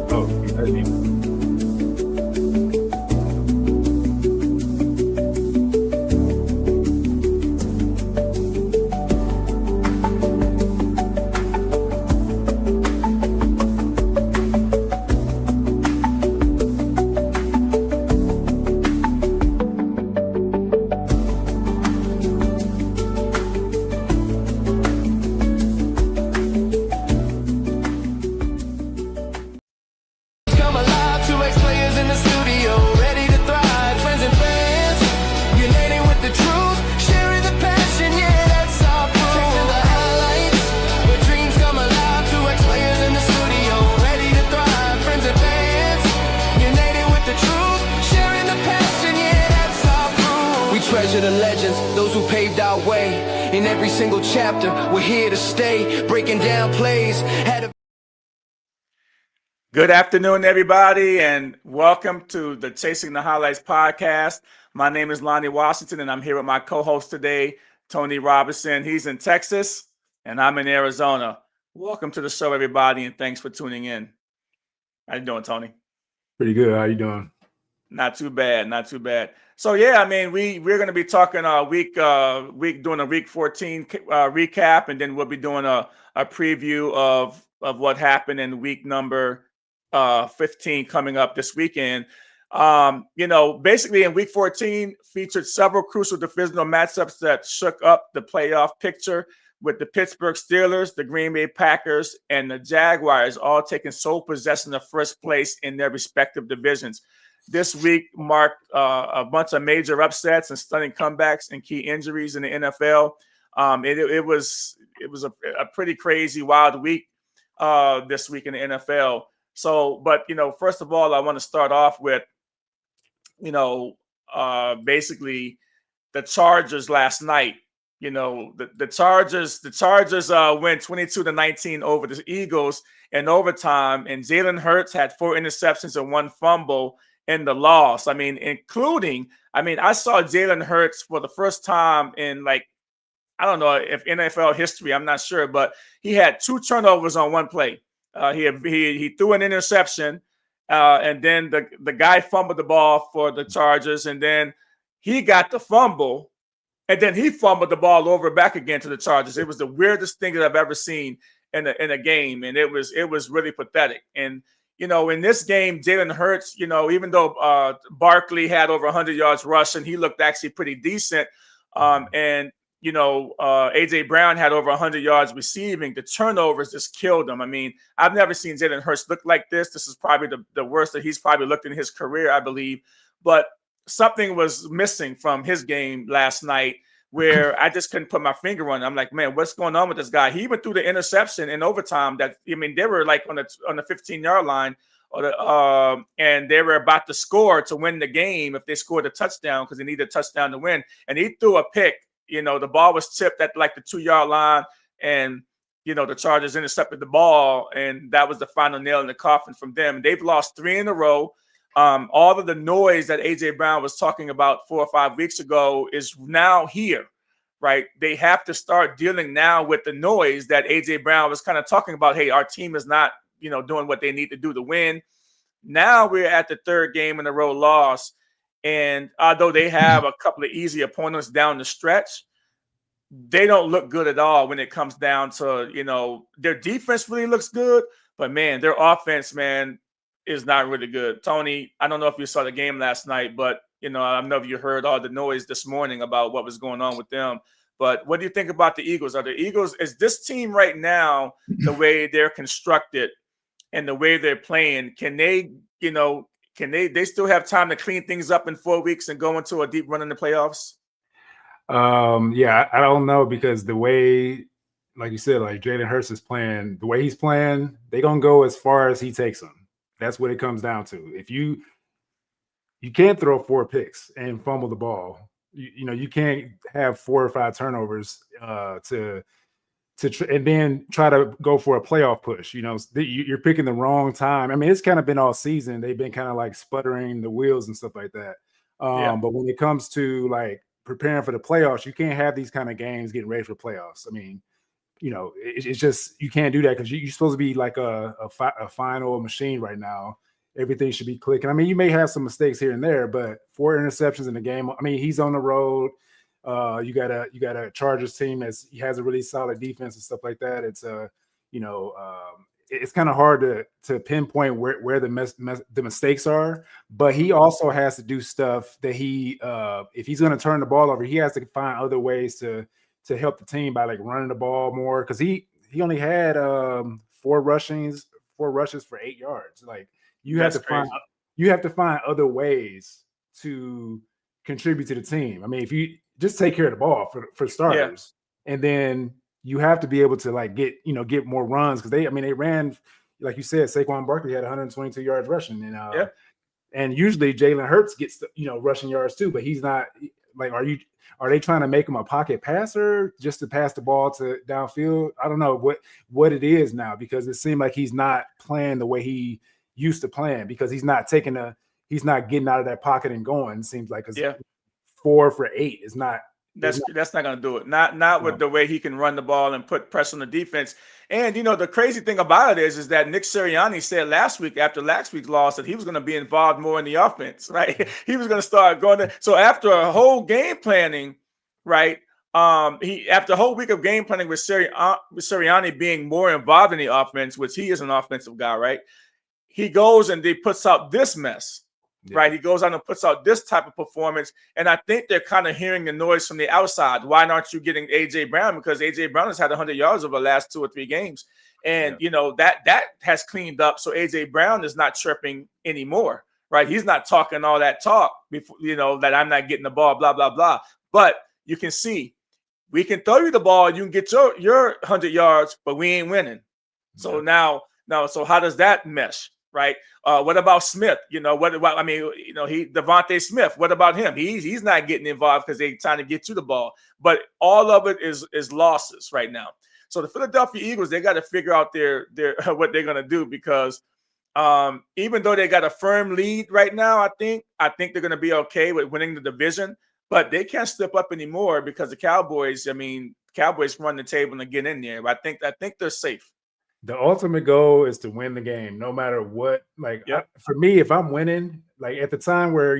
Oh, that's me. Come alive, two ex-players in the studio, ready to thrive, friends and fans, uniting with the truth, sharing the passion, yeah, that's our proof. Chasing the highlights, where dreams come alive, two ex-players in the studio, ready to thrive, friends and fans, uniting with the truth, sharing the passion, yeah, that's our proof. We treasure the legends, those who paved our way, in every single chapter, we're here to stay, breaking down plays, had a Good afternoon, everybody, and welcome to the Chasing the Highlights podcast. My name is Lonnie Washington, and I'm here with my co-host today, Tony Robinson. He's in Texas, and I'm in Arizona. Welcome to the show, everybody, and thanks for tuning in. How you doing, Tony? Pretty good. How you doing? Not too bad, not too bad. So yeah, I mean, we're going to be talking doing a week 14 recap, and then we'll be doing a preview of what happened in week number 15 coming up this weekend. Basically in week 14 featured several crucial divisional matchups that shook up the playoff picture, with the Pittsburgh Steelers, the Green Bay Packers, and the Jaguars all taking sole possession of first place in their respective divisions. This week marked a bunch of major upsets and stunning comebacks and key injuries in the NFL. It was a pretty crazy, wild week this week in the NFL. So, but first of all, I want to start off with basically the Chargers last night. The Chargers went 22-19 over the Eagles in overtime, and Jalen Hurts had 4 interceptions and 1 fumble in the loss. I saw Jalen Hurts for the first time in, I don't know if NFL history, I'm not sure, but he had 2 turnovers on one play. He threw an interception, and then the guy fumbled the ball for the Chargers, and then he got the fumble, and then he fumbled the ball over back again to the Chargers. It was the weirdest thing that I've ever seen in a game, and it was really pathetic. And in this game, Jalen Hurts, even though Barkley had over 100 yards rushing, he looked actually pretty decent. And AJ Brown had over 100 yards receiving. The turnovers just killed him. I mean, I've never seen Jalen Hurts look like this. This is probably the worst that he's probably looked in his career, I believe. But something was missing from his game last night, where I just couldn't put my finger on it. I'm like, man, what's going on with this guy? He even threw the interception in overtime. They were like on the 15-yard line, and they were about to score to win the game if they scored a touchdown, because they needed a touchdown to win. And he threw a pick. The ball was tipped at like the 2-yard line, and the Chargers intercepted the ball, and that was the final nail in the coffin from them. They've lost 3 in a row. All of the noise that AJ Brown was talking about 4 or 5 weeks ago is now here, right? They have to start dealing now with the noise that AJ Brown was kind of talking about. Hey, our team is not, doing what they need to do to win. Now we're at the 3rd game in a row loss. And although they have a couple of easy opponents down the stretch, they don't look good at all when it comes down to, their defense really looks good, but man, their offense, man, is not really good. Tony, I don't know if you saw the game last night, but I don't know if you heard all the noise this morning about what was going on with them. But what do you think about the Eagles? Is this team right now, the way they're constructed and the way they're playing, can they still have time to clean things up in 4 weeks and go into a deep run in the playoffs? Yeah, I don't know, because the way, like you said, like Jalen Hurts is playing, the way he's playing, they're gonna go as far as he takes them. That's what it comes down to. If you can't throw 4 picks and fumble the ball, you can't have 4 or 5 turnovers and then try to go for a playoff push. You're picking the wrong time. I mean, it's kind of been all season. They've been kind of like sputtering the wheels and stuff like that. But when it comes to like preparing for the playoffs, you can't have these kind of games getting ready for playoffs. I mean, it's just you can't do that because you're supposed to be like a final machine right now. Everything should be clicking. I mean, you may have some mistakes here and there, but 4 interceptions in the game. I mean, he's on the road. You got a Chargers team he has a really solid defense and stuff like that. It's it's kind of hard to pinpoint where the mistakes are, but he also has to do stuff that if he's going to turn the ball over, he has to find other ways to help the team by like running the ball more, because he only had 4 rushes for 8 yards. Like you have to find other ways to contribute to the team. I mean, if you just take care of the ball for starters, and then you have to be able to like get more runs, because they ran, like you said, Saquon Barkley had 122 yards rushing, and usually Jalen Hurts gets rushing yards too, but he's not. Like, are they trying to make him a pocket passer just to pass the ball to downfield? I don't know what it is now, because it seemed like he's not playing the way he used to playing, because he's not getting out of that pocket and going. It seems like 4 for 8 is not. That's not going to do it. Not with the way he can run the ball and put pressure on the defense. And the crazy thing about it is that Nick Sirianni said last week, after last week's loss, that he was going to be involved more in the offense. Right? He was going to start going. So after a whole game planning, right? After a whole week of game planning with Sirianni being more involved in the offense, which he is an offensive guy, right? He goes and he puts out this mess. Yeah. Right, he goes out and puts out this type of performance, and I think they're kind of hearing the noise from the outside. Why aren't you getting AJ Brown? Because AJ Brown has had 100 yards over the last 2 or 3 games, and that has cleaned up. So AJ Brown is not chirping anymore. Right, he's not talking all that talk before, that I'm not getting the ball, blah blah blah. But you can see, we can throw you the ball, you can get your 100 yards, but we ain't winning. So now, so how does that mesh? Right. What about Smith? Devontae Smith. What about him? He's not getting involved because they're trying to get you the ball. But all of it is losses right now. So the Philadelphia Eagles, they got to figure out their what they're gonna do, because even though they got a firm lead right now, I think they're gonna be okay with winning the division. But they can't step up anymore because the Cowboys. Cowboys run the table and get in there. But I think they're safe. The ultimate goal is to win the game, no matter what. Like, for me, if I'm winning, like at the time where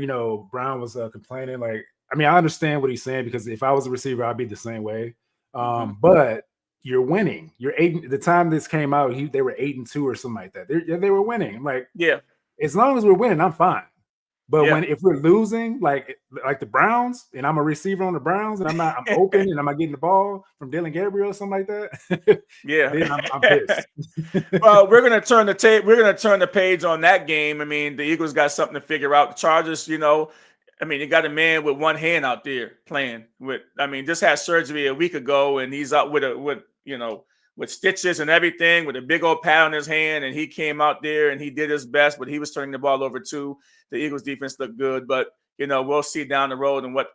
Brown was complaining, like, I understand what he's saying, because if I was a receiver, I'd be the same way. But you're winning. You're 8. At the time this came out, they were 8-2 or something like that. They were winning. Like, as long as we're winning, I'm fine. But if we're losing, like the Browns, and I'm a receiver on the Browns, and I'm open and I'm not getting the ball from Dylan Gabriel or something like that, then I'm pissed. Well, we're gonna turn the tape. We're gonna turn the page on that game. The Eagles got something to figure out. The Chargers, you got a man with one hand out there playing with. Just had surgery a week ago, and he's out with stitches and everything, with a big old pad on his hand, and he came out there and he did his best, but he was turning the ball over too. The Eagles defense looked good, but we'll see down the road and what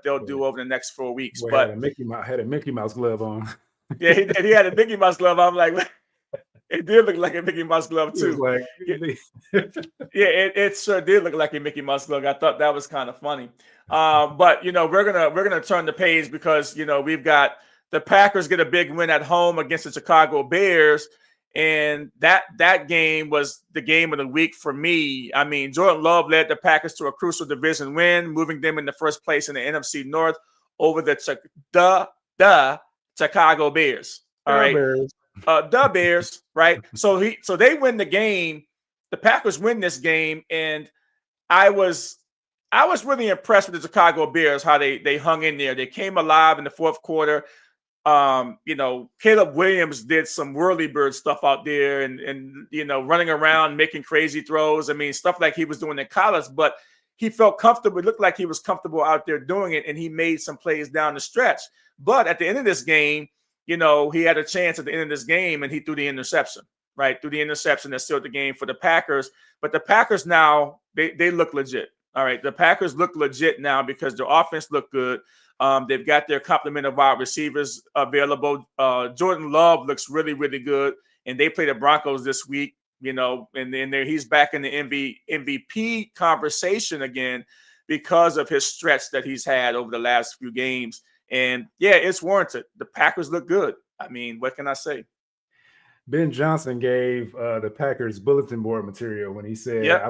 they'll do over the next 4 weeks. But had a Mickey Mouse glove on. Yeah, he did. He had a Mickey Mouse glove. I'm like, it did look like a Mickey Mouse glove too. It sure did look like a Mickey Mouse glove. I thought that was kind of funny. But we're gonna turn the page, because we've got the Packers get a big win at home against the Chicago Bears. And that game was the game of the week for me. Jordan Love led the Packers to a crucial division win, moving them in the first place in the NFC North over the Chicago Bears. All right, the Bears, right? So they win the game. The Packers win this game, and I was really impressed with the Chicago Bears, how they hung in there. They came alive in the fourth quarter. Caleb Williams did some whirly bird stuff out there and running around, making crazy throws. Stuff like he was doing in college, but he felt comfortable. It looked like he was comfortable out there doing it, and he made some plays down the stretch. But at the end of this game, he had a chance at the end of this game, and he threw the interception, right? Threw the interception that sealed the game for the Packers. But the Packers now, they look legit. All right, the Packers look legit now because their offense looked good. They've got their complement of wide receivers available. Jordan Love looks really, really good, and they play the Broncos this week. And then he's back in the MVP conversation again because of his stretch that he's had over the last few games. And it's warranted. The Packers look good. I mean, what can I say? Ben Johnson gave the Packers bulletin board material when he said, Yep,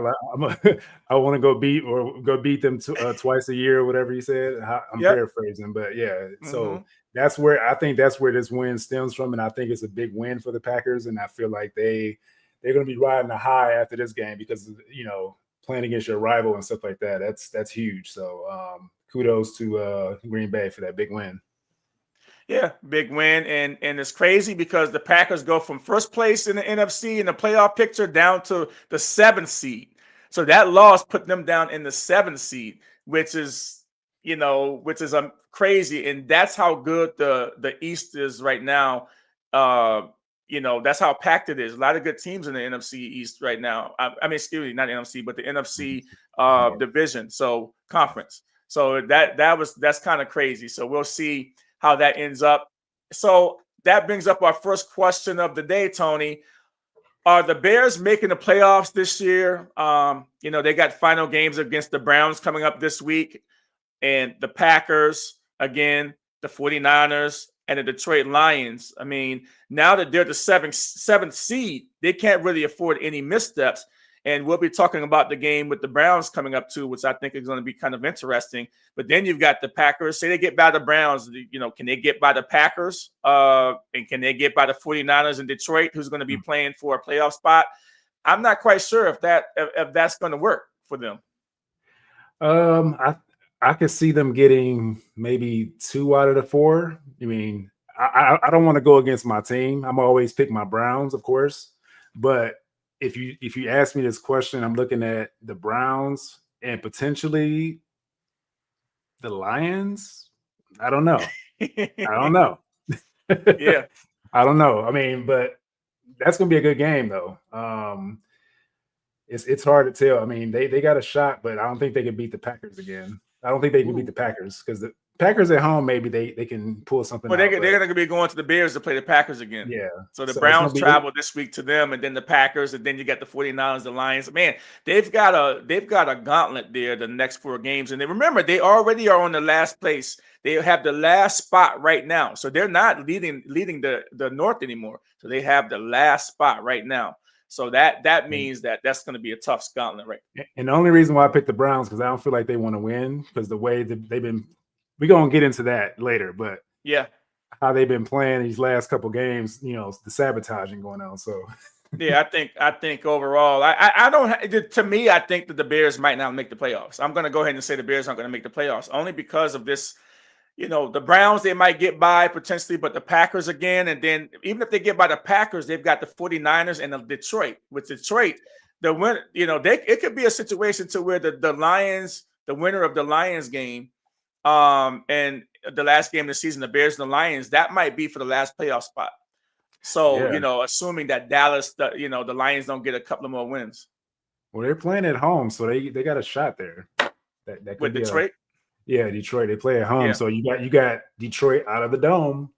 I want to go beat them twice a year," or whatever he said. I'm yep. paraphrasing, but yeah. Hmm. So that's where I think that's where this win stems from, and I think it's a big win for the Packers. And I feel like they're going to be riding a high after this game because playing against your rival and stuff like that. That's huge. So kudos to Green Bay for that big win. Yeah, big win, and it's crazy because the Packers go from first place in the NFC in the playoff picture down to the 7th seed. So that loss put them down in the 7th seed, which is crazy, and that's how good the East is right now. That's how packed it is. A lot of good teams in the NFC East right now. I mean, excuse me, not NFC, but the NFC division, so conference. So that's kind of crazy. So we'll see how that ends up. So that brings up our first question of the day, Tony. Are the Bears making the playoffs this year? They got final games against the Browns coming up this week, and the Packers, again, the 49ers, and the Detroit Lions. I mean, now that they're the seventh seed, they can't really afford any missteps. And we'll be talking about the game with the Browns coming up too, which I think is going to be kind of interesting. But then you've got the Packers. Say they get by the Browns, can they get by the Packers? And can they get by the 49ers in Detroit, who's going to be playing for a playoff spot? I'm not quite sure if that's going to work for them. I could see them getting maybe 2 out of the 4. I mean, I don't want to go against my team. I'm always pick my Browns, of course, but if you ask me this question, I'm looking at the Browns and potentially the Lions. I don't know. Yeah. I don't know. I mean, but that's going to be a good game, though. It's hard to tell. I mean, they got a shot, but I don't think they can beat the Packers again. I don't think they can beat the Packers because the Packers at home, maybe they can pull something out. They're going to be going to the Bears to play the Packers again. Yeah. So the Browns travel this week to them, and then the Packers, and then you got the 49ers, the Lions. Man, they've got a gauntlet there the next 4 games. And remember, they already are on the last place. They have the last spot right now. So they're not leading the North anymore. So they have the last spot right now. So that means that's going to be a tough gauntlet, right? And the only reason why I picked the Browns because I don't feel like they want to win because the way that they've been. We're gonna get into that later, but yeah, how they've been playing these last couple games, the sabotaging going on. So yeah, I think overall, I don't. To me, I think that the Bears might not make the playoffs. I'm gonna go ahead and say the Bears aren't gonna make the playoffs only because of this. The Browns, they might get by potentially, but the Packers again, and then even if they get by the Packers, they've got the 49ers and the Detroit. With Detroit, the win, it could be a situation to where the Lions, the winner of the Lions game. And the last game of the season, the Bears and the Lions, that might be for the last playoff spot. So, assuming that Dallas, the Lions don't get a couple of more wins. Well, they're playing at home, so they got a shot there. That could with be Detroit. Detroit. They play at home, so you got Detroit out of the dome.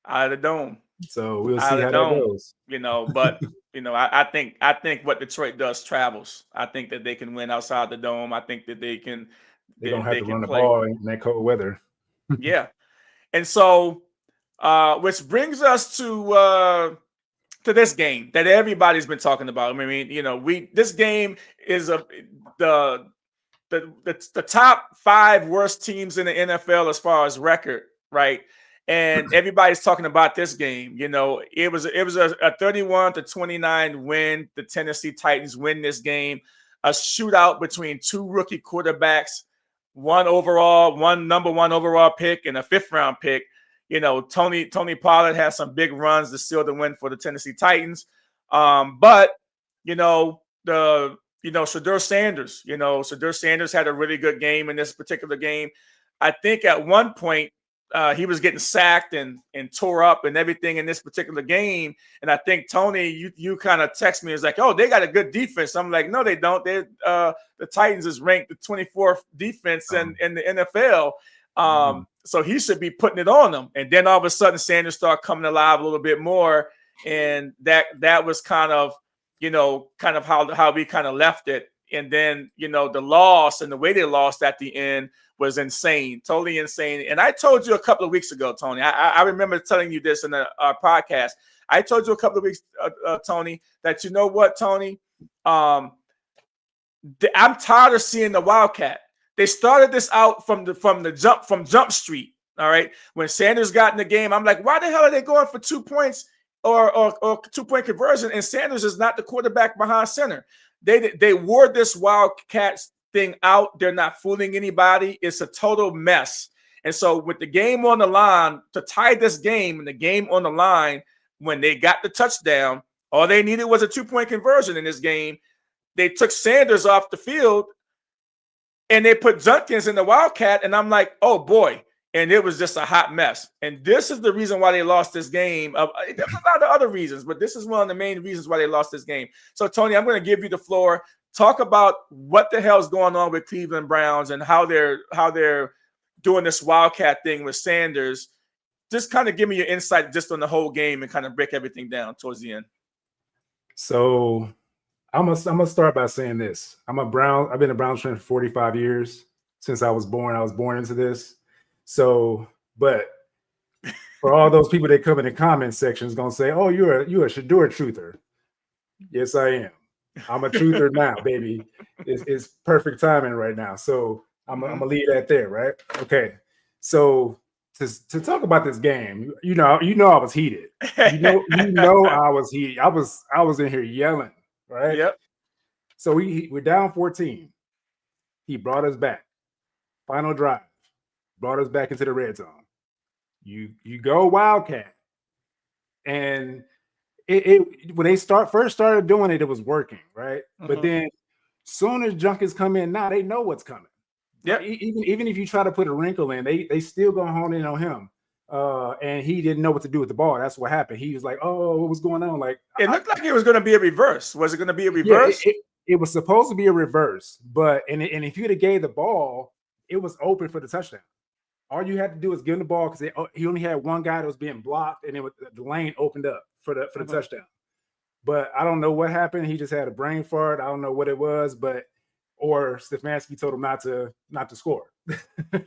Out of the dome. So we'll see how that goes. But I think what Detroit does travels. I think that they can win outside the dome. I think that they can. They don't have to run the ball in that cold weather. Yeah. And so which brings us to this game that everybody's been talking about. I mean, this game is the top 5 worst teams in the NFL as far as record, right? And everybody's talking about this game. It was a 31-29 win. The Tennessee Titans win this game. A shootout between 2 rookie quarterbacks. One number 1 overall pick and a 5th round pick. Tony Pollard has some big runs to seal the win for the Tennessee Titans. But Shedeur Sanders had a really good game in this particular game. I think at one point he was getting sacked and tore up and everything in this particular game. And I think, Tony, you kind of text me. It's like, oh, they got a good defense. I'm like, no, they don't. The Titans is ranked the 24th defense in the NFL. So he should be putting it on them. And then all of a sudden, Sanders started coming alive a little bit more. And that was kind of how we kind of left it. And then, the loss and the way they lost at the end was insane, totally insane. And I told you a couple of weeks ago, Tony, I remember telling you this in our podcast. I told you a couple of weeks, Tony, that you know what, Tony? I'm tired of seeing the Wildcat. They started this out from Jump Street. All right. When Sanders got in the game, I'm like, why the hell are they going for 2 points or 2-point conversion? And Sanders is not the quarterback behind center. They wore this Wildcats thing out. They're not fooling anybody. It's a total mess. And so with the game on the line, to tie this game and the game on the line, when they got the touchdown, all they needed was a 2-point conversion in this game. They took Sanders off the field and they put Junkins in the Wildcat. And I'm like, oh boy. And it was just a hot mess. And this is the reason why they lost this game. There's a lot of other reasons, but this is one of the main reasons why they lost this game. So, Tony, I'm going to give you the floor. Talk about what the hell's going on with Cleveland Browns and how they're doing this Wildcat thing with Sanders. Just kind of give me your insight just on the whole game and kind of break everything down towards the end. So I'm gonna start by saying this. I've been a Browns fan for 45 years since I was born. I was born into this. So, but for all those people that come in the comment sections gonna say, "Oh, you're a Shador truther." Yes, I am. I'm a truther now, baby. It's perfect timing right now. So I'm gonna leave that there, right? Okay. So to talk about this game, you know, I was heated. You know, I was heated. I was in here yelling, right? Yep. So we're down 14. He brought us back. Final drive. Brought us back into the red zone. You go Wildcat. And it when they first started doing it, it was working, right? Mm-hmm. But then soon as Junkins come in, now they know what's coming. Yeah. Even if you try to put a wrinkle in, they still gonna hone in on him. And he didn't know what to do with the ball. That's what happened. He was like, "Oh, what was going on?" Like it looked like it was going to be a reverse. Was it going to be a reverse? Yeah, it was supposed to be a reverse, but if you'd have gave the ball, it was open for the touchdown. All you had to do was give him the ball because he only had one guy that was being blocked, and the lane opened up for the touchdown. But I don't know what happened. He just had a brain fart. I don't know what it was, or Stefanski told him not to score.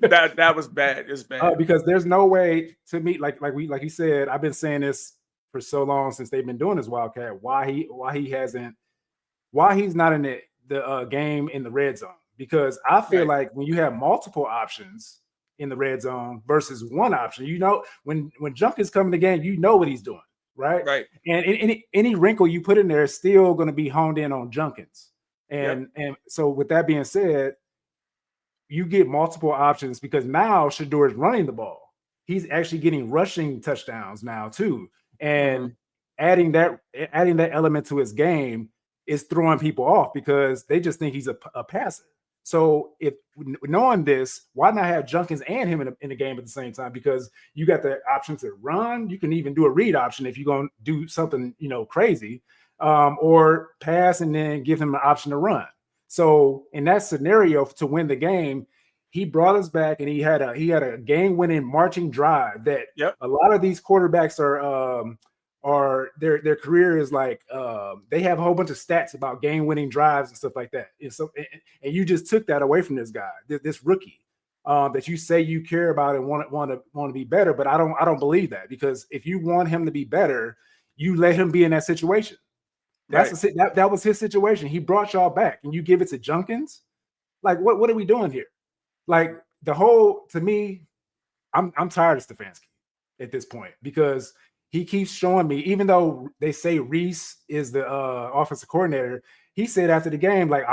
that was bad. It's bad because there's no way to me. Like you said, I've been saying this for so long since they've been doing this Wildcat. Why he's not in the game in the red zone? Because I feel like when you have multiple options in the red zone versus one option, you know, when Junkins coming to the game, you know what he's doing, right? Right. And any wrinkle you put in there is still going to be honed in on Junkins. And so with that being said, you get multiple options because now Shador is running the ball. He's actually getting rushing touchdowns now too. And adding that element to his game is throwing people off because they just think he's a passer. So if knowing this, why not have Junkins and him in the game at the same time? Because you got the option to run. You can even do a read option if you're going to do something, crazy, or pass and then give him an option to run. So in that scenario, to win the game, he brought us back and he had a game-winning marching drive that a lot of these quarterbacks are their career is like they have a whole bunch of stats about game-winning drives and stuff like that. And you just took that away from this guy, this rookie, that you say you care about and want to be better. But I don't believe that, because if you want him to be better, you let him be in that situation. That was his situation. He brought y'all back, and you give it to Junkins. Like, what are we doing here? Like, to me, I'm tired of Stefanski at this point, because he keeps showing me, even though they say Reese is the offensive coordinator, he said after the game, like,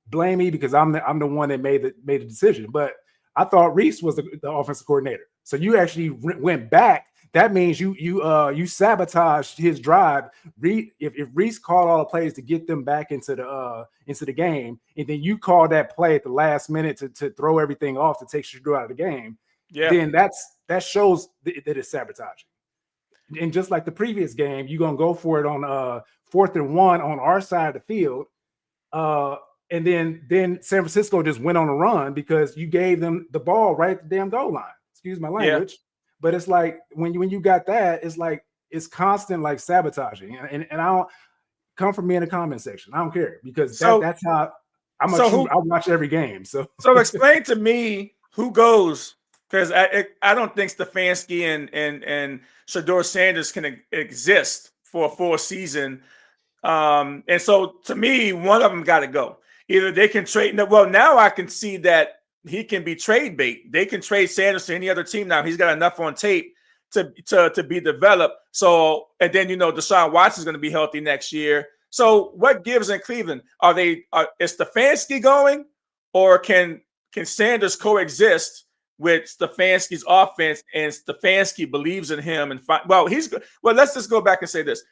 blame me because I'm the one that made the decision. But I thought Reese was the offensive coordinator. So you actually went back. That means you sabotaged his drive. If Reese called all the plays to get them back into the game, and then you called that play at the last minute to throw everything off to take Shador out of the game, then that shows that it's sabotaging. And just like the previous game, you're gonna go for it on 4th and 1 on our side of the field, and then San Francisco just went on a run because you gave them the ball right at the damn goal line. Excuse my language. Yeah. But it's like when you got that, it's like it's constant like sabotaging. And I don't come from me in the comment section. I don't care, because that's how I'm a true. I watch every game. So explain to me who goes, because I don't think Stefanski and Shedeur Sanders can exist for a full season. And so to me, one of them got to go. Either they can trade. Well, now I can see that he can be trade bait. They can trade Sanders to any other team now. He's got enough on tape to be developed. So, and then Deshaun Watson is going to be healthy next year. So what gives in Cleveland? Is Stefanski going, or can Sanders coexist with Stefanski's offense, and Stefanski believes in him? And let's just go back and say this.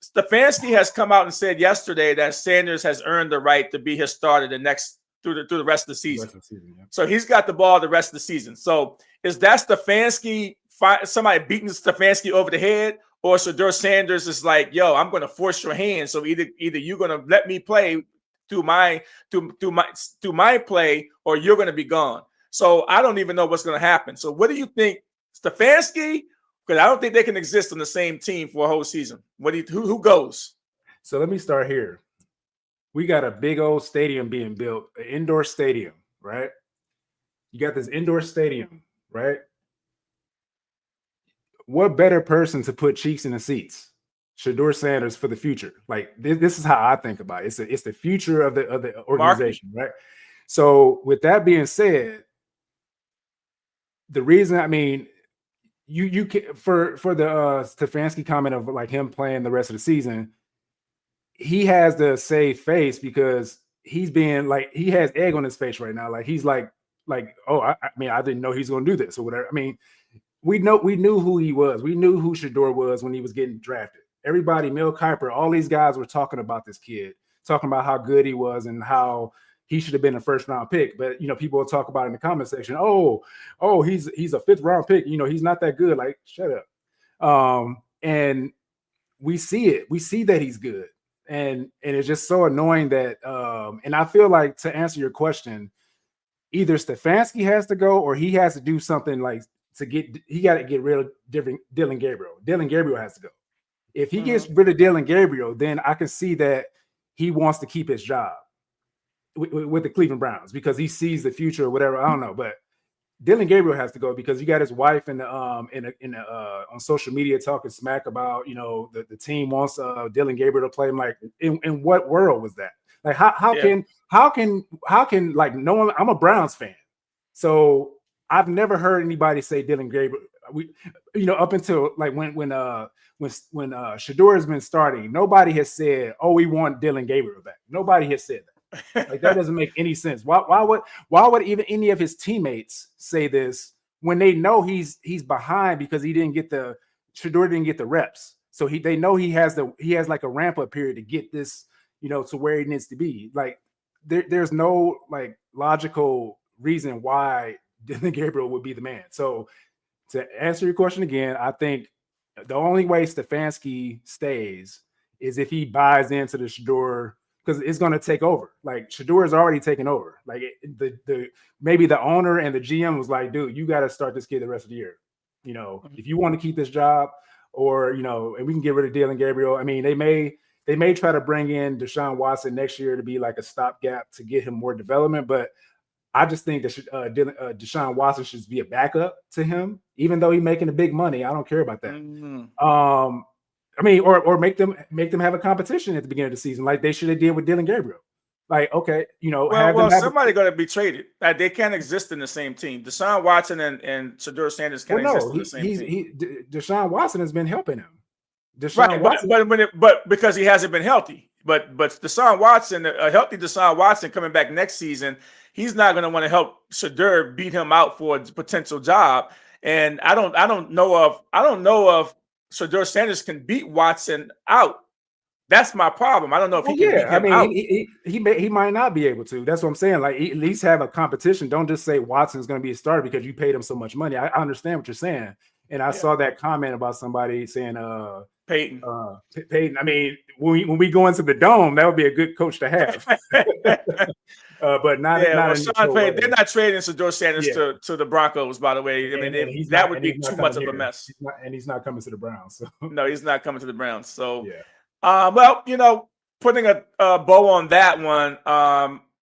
Stefanski has come out and said yesterday that Sanders has earned the right to be his starter through the rest of the season. Yeah. So he's got the ball the rest of the season. So is that Stefanski, somebody beating Stefanski over the head, or Shedeur Sanders is like, yo, I'm going to force your hand. So either you're going to let me play through my play, or you're going to be gone. So I don't even know what's going to happen. So what do you think, Stefanski? Because I don't think they can exist on the same team for a whole season. Who goes? So let me start here. We got a big old stadium being built, an indoor stadium, right? You got this indoor stadium, right? What better person to put cheeks in the seats? Shedeur Sanders for the future. Like this is how I think about it. It's the future of the organization, right? So with that being said, the reason, I mean, you can, for the Stefanski comment of like him playing the rest of the season, he has the save face because he's being like, he has egg on his face right now. Like he's like, oh, I mean, I didn't know he's going to do this or whatever. I mean, we knew who he was. We knew who Shedeur was when he was getting drafted. Everybody, Mel Kiper, all these guys were talking about this kid, talking about how good he was and how he should have been a first round pick. But, people will talk about it in the comment section. Oh, he's a 5th round pick. He's not that good. Like, shut up. And we see it. We see that he's good. And it's just so annoying that, and I feel like, to answer your question, either Stefanski has to go or he has to do something like he got to get rid of Dillon Gabriel. Dillon Gabriel has to go. If he gets rid of Dillon Gabriel, then I can see that he wants to keep his job with the Cleveland Browns because he sees the future or whatever. I don't know, but Dillon Gabriel has to go because you got his wife in the on social media talking smack about the team wants Dillon Gabriel to play. I'm like, in what world was that? Like how can like no one? I'm a Browns fan, so I've never heard anybody say Dillon Gabriel. Up until like when Shedeur has been starting, nobody has said, "Oh, we want Dillon Gabriel back." Nobody has said that. Like that doesn't make any sense. Why would even any of his teammates say this when they know he's behind because Shedeur didn't get the reps. So they know he has like a ramp up period to get this, to where he needs to be. Like there's no like logical reason why Dillon Gabriel would be the man. So to answer your question again, I think the only way Stefanski stays is if he buys into the Shedeur, because it's going to take over. Like Shedeur is already taken over. Like maybe the owner and the GM was like, dude, you got to start this kid the rest of the year. If you want to keep this job, or and we can get rid of Dillon Gabriel. I mean, they may try to bring in Deshaun Watson next year to be like a stopgap to get him more development, but I just think that Deshaun Watson should be a backup to him, even though he's making the big money. I don't care about that. I mean, or make them have a competition at the beginning of the season, like they should have did with Dillon Gabriel. Like, okay, somebody going to be traded. They can't exist in the same team. Deshaun Watson and Shedeur Sanders can't exist in the same team. Deshaun Watson has been helping him. But because he hasn't been healthy. But Deshaun Watson, a healthy Deshaun Watson coming back next season, he's not going to want to help Shedeur beat him out for a potential job. And I don't know if Shedeur Sanders can beat Watson out. That's my problem. I don't know if he can beat him out. He might not be able to. That's what I'm saying. Like, at least have a competition. Don't just say Watson's going to be a starter because you paid him so much money. I understand what you're saying. And I saw that comment about somebody saying Peyton. I mean, when we go into the dome, that would be a good coach to have. But not Sean Payton. They're not trading Shedeur Sanders to the Broncos, by the way. I mean, that would be too much of a mess. He's not coming to the Browns. So. No, he's not coming to the Browns. So, well, putting a bow on that one,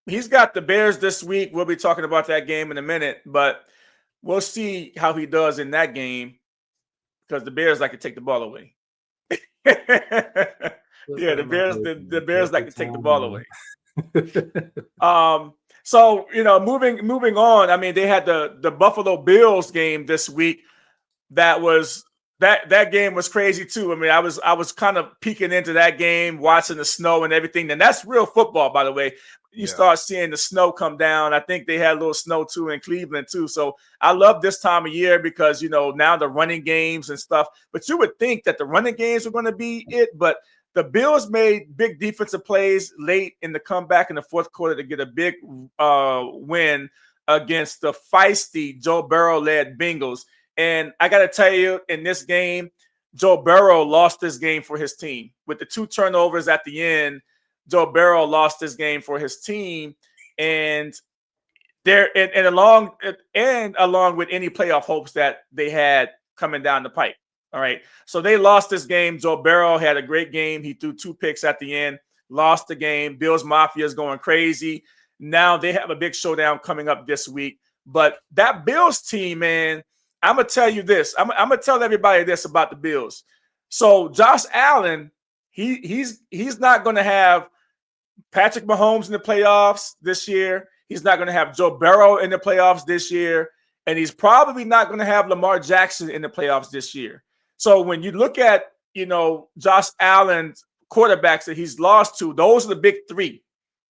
he's got the Bears this week. We'll be talking about that game in a minute, but we'll see how he does in that game because the Bears like to take the ball away. Yeah, the Bears like to take the ball away. So moving on. I mean, they had the Buffalo Bills game this week. That game was crazy too. I mean, I was kind of peeking into that game, watching the snow and everything. And that's real football, by the way. You start seeing the snow come down. I think they had a little snow too in Cleveland too. So I love this time of year because now the running games and stuff. But you would think that the running games were going to be it, but the Bills made big defensive plays late in the comeback in the fourth quarter to get a big win against the feisty Joe Burrow-led Bengals. And I got to tell you, in this game, Joe Burrow lost this game for his team. With the 2 turnovers at the end, Joe Burrow lost this game for his team. And along with any playoff hopes that they had coming down the pipe. All right. So they lost this game. Joe Burrow had a great game. He threw 2 picks at the end, lost the game. Bills Mafia is going crazy. Now they have a big showdown coming up this week. But that Bills team, man, I'm going to tell you this. I'm going to tell everybody this about the Bills. So Josh Allen, he's not going to have Patrick Mahomes in the playoffs this year. He's not going to have Joe Burrow in the playoffs this year. And he's probably not going to have Lamar Jackson in the playoffs this year. So when you look at, Josh Allen's quarterbacks that he's lost to, those are the big 3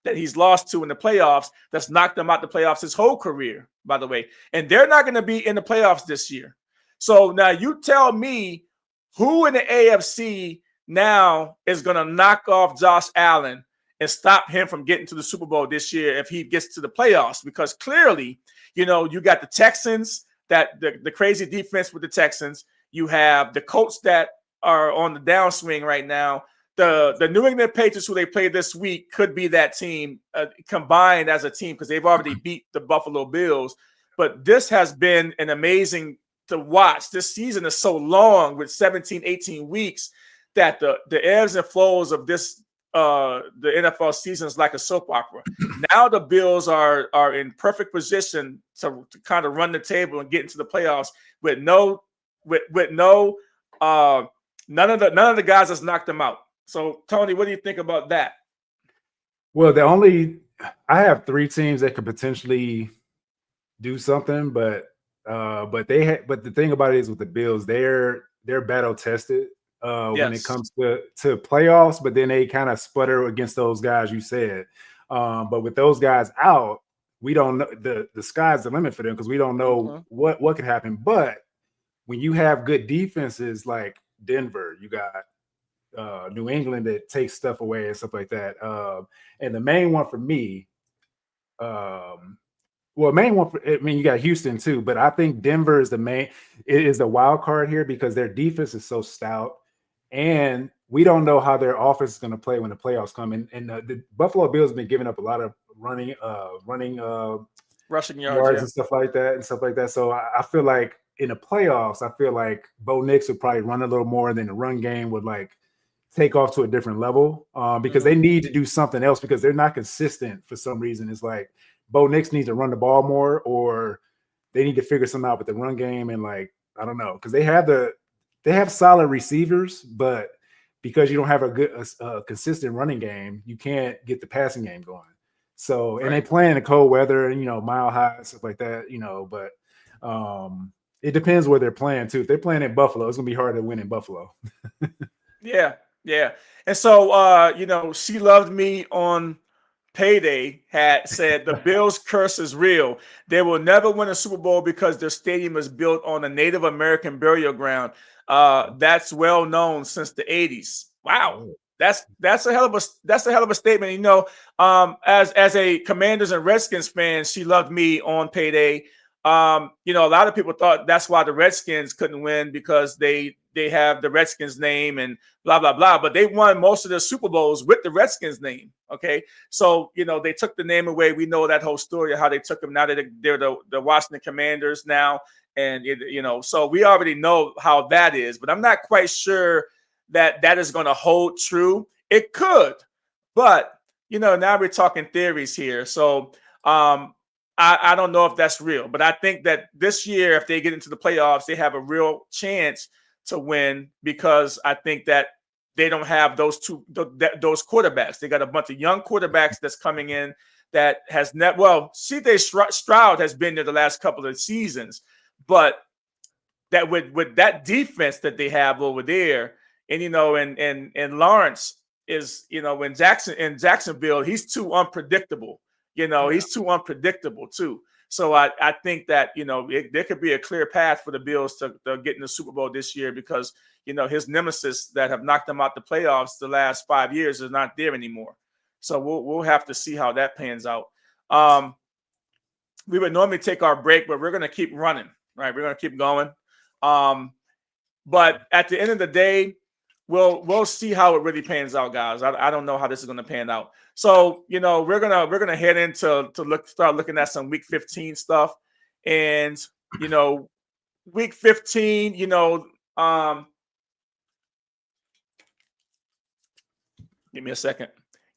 that he's lost to in the playoffs. That's knocked him out the playoffs his whole career, by the way. And they're not going to be in the playoffs this year. So now you tell me who in the AFC now is going to knock off Josh Allen and stop him from getting to the Super Bowl this year if he gets to the playoffs. Because clearly, you got the Texans, that the crazy defense with the Texans. You have the Colts that are on the downswing right now. The New England Patriots, who they play this week, could be that team combined as a team because they've already beat the Buffalo Bills. But this has been an amazing to watch. This season is so long with 17, 18 weeks that the ebbs and flows of this the NFL season is like a soap opera. Now the Bills are in perfect position to kind of run the table and get into the playoffs with none of the guys that's knocked them out. So Tony, what do you think about that? Well, I have 3 teams that could potentially do something, but the thing about it is with the Bills, they're battle tested when it comes to playoffs, but then they kind of sputter against those guys you said. But with those guys out, we don't know, the sky's the limit for them because we don't know what could happen. But when you have good defenses like Denver, you got New England that takes stuff away and stuff like that. And the main one for me, you got Houston too, but I think Denver is the wild card here because their defense is so stout, and we don't know how their offense is going to play when the playoffs come. And the Buffalo Bills have been giving up a lot of rushing yards and stuff like that. So I feel like in the playoffs, I feel like Bo Nix would probably run a little more, than the run game would take off to a different level because they need to do something else because they're not consistent for some reason. It's like Bo Nix needs to run the ball more, or they need to figure something out with the run game. And I don't know, because they have solid receivers, but because you don't have a good consistent running game, you can't get the passing game going. So, and they play in the cold weather and, mile high and stuff like that, but it depends where they're playing too. If they're playing in Buffalo, it's gonna be hard to win in Buffalo. Yeah. And so, She Loved Me on Payday had said the Bills' curse is real. They will never win a Super Bowl because their stadium is built on a Native American burial ground. That's well known since the 80s. Wow. That's a hell of a statement. As a Commanders and Redskins fan, She Loved Me on Payday. A lot of people thought that's why the Redskins couldn't win because they have the Redskins name and blah, blah, blah. But they won most of their Super Bowls with the Redskins name. Okay. So, they took the name away. We know that whole story of how they took them. Now that they're the Washington Commanders now. And, so we already know how that is. But I'm not quite sure that is going to hold true. It could. But now we're talking theories here. So I don't know if that's real, but I think that this year, if they get into the playoffs, they have a real chance to win because I think that they don't have those those quarterbacks. They got a bunch of young quarterbacks that's coming in that has net. Well, CJ Stroud has been there the last couple of seasons, but that with that defense that they have over there, and and Lawrence is in Jacksonville, he's too unpredictable. He's too unpredictable too. So I think that there could be a clear path for the Bills to get in the Super Bowl this year because his nemesis that have knocked them out the playoffs the last 5 years is not there anymore. So we'll have to see how that pans out. We would normally take our break, but we're going to keep running. Right, we're going to keep going. But at the end of the day, we'll see how it really pans out, guys. I don't know how this is going to pan out. So we're gonna head into start looking at some Week 15 stuff, and Week 15, give me a second.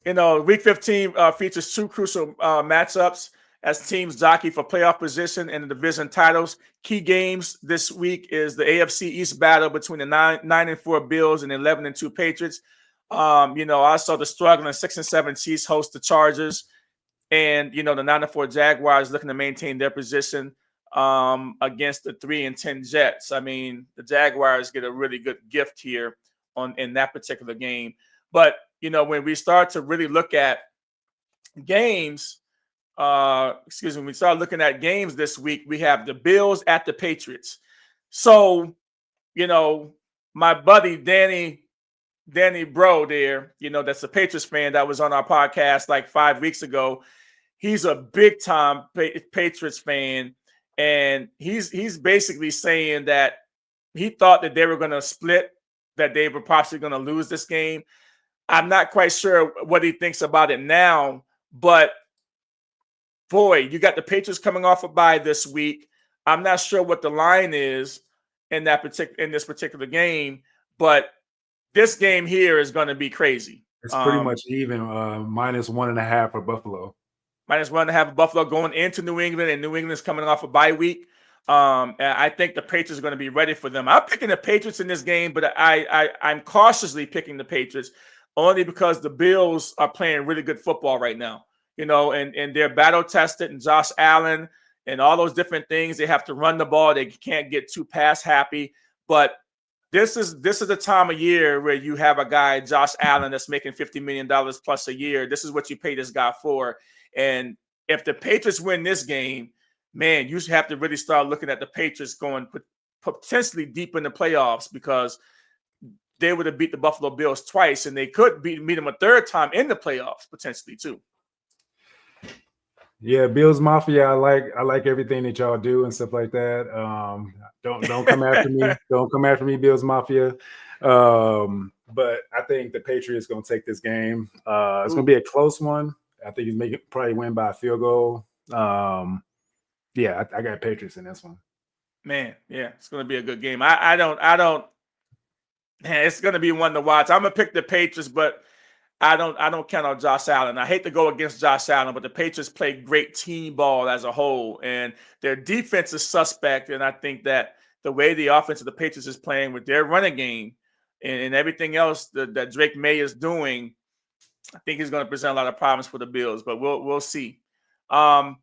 Week 15 features two crucial matchups as teams jockey for playoff position and the division titles. Key games this week is the AFC East battle between the 9-4 Bills and 11-2 Patriots. I saw the struggling 6-7 Chiefs host the Chargers, and the 9-4 Jaguars looking to maintain their position against the 3-10 Jets. I mean, the Jaguars get a really good gift here in that particular game. But when we start to really look at games, when we start looking at games this week, we have the Bills at the Patriots. So, my buddy Danny Bro there, that's a Patriots fan that was on our podcast like 5 weeks ago. He's a big time Patriots fan, and he's basically saying that he thought that they were going to split, that they were possibly going to lose this game. I'm not quite sure what he thinks about it now, but boy, you got the Patriots coming off a bye this week. I'm not sure what the line is in this particular game, but this game here is going to be crazy. It's pretty much even, -1.5 for Buffalo. -1.5 for Buffalo going into New England, and New England's coming off a bye week. And I think the Patriots are going to be ready for them. I'm picking the Patriots in this game, but I'm cautiously picking the Patriots only because the Bills are playing really good football right now. And they're battle tested, and Josh Allen and all those different things. They have to run the ball. They can't get too pass happy. But this is the time of year where you have a guy, Josh Allen, that's making $50 million plus a year. This is what you pay this guy for. And if the Patriots win this game, man, you have to really start looking at the Patriots going potentially deep in the playoffs because they would have beat the Buffalo Bills twice, and they could meet them a third time in the playoffs potentially too. Yeah, Bills Mafia. I like everything that y'all do and stuff like that. Don't come after me. Don't come after me, Bills Mafia. But I think the Patriots gonna take this game. It's gonna be a close one. I think he's probably win by a field goal. Yeah, I got Patriots in this one. Man, yeah, it's gonna be a good game. I don't. Man, it's gonna be one to watch. I'm gonna pick the Patriots, but I don't count on Josh Allen. I hate to go against Josh Allen, but the Patriots play great team ball as a whole, and their defense is suspect. And I think that the way the offense of the Patriots is playing with their running game and everything else that Drake May is doing, I think he's going to present a lot of problems for the Bills. But we'll see. So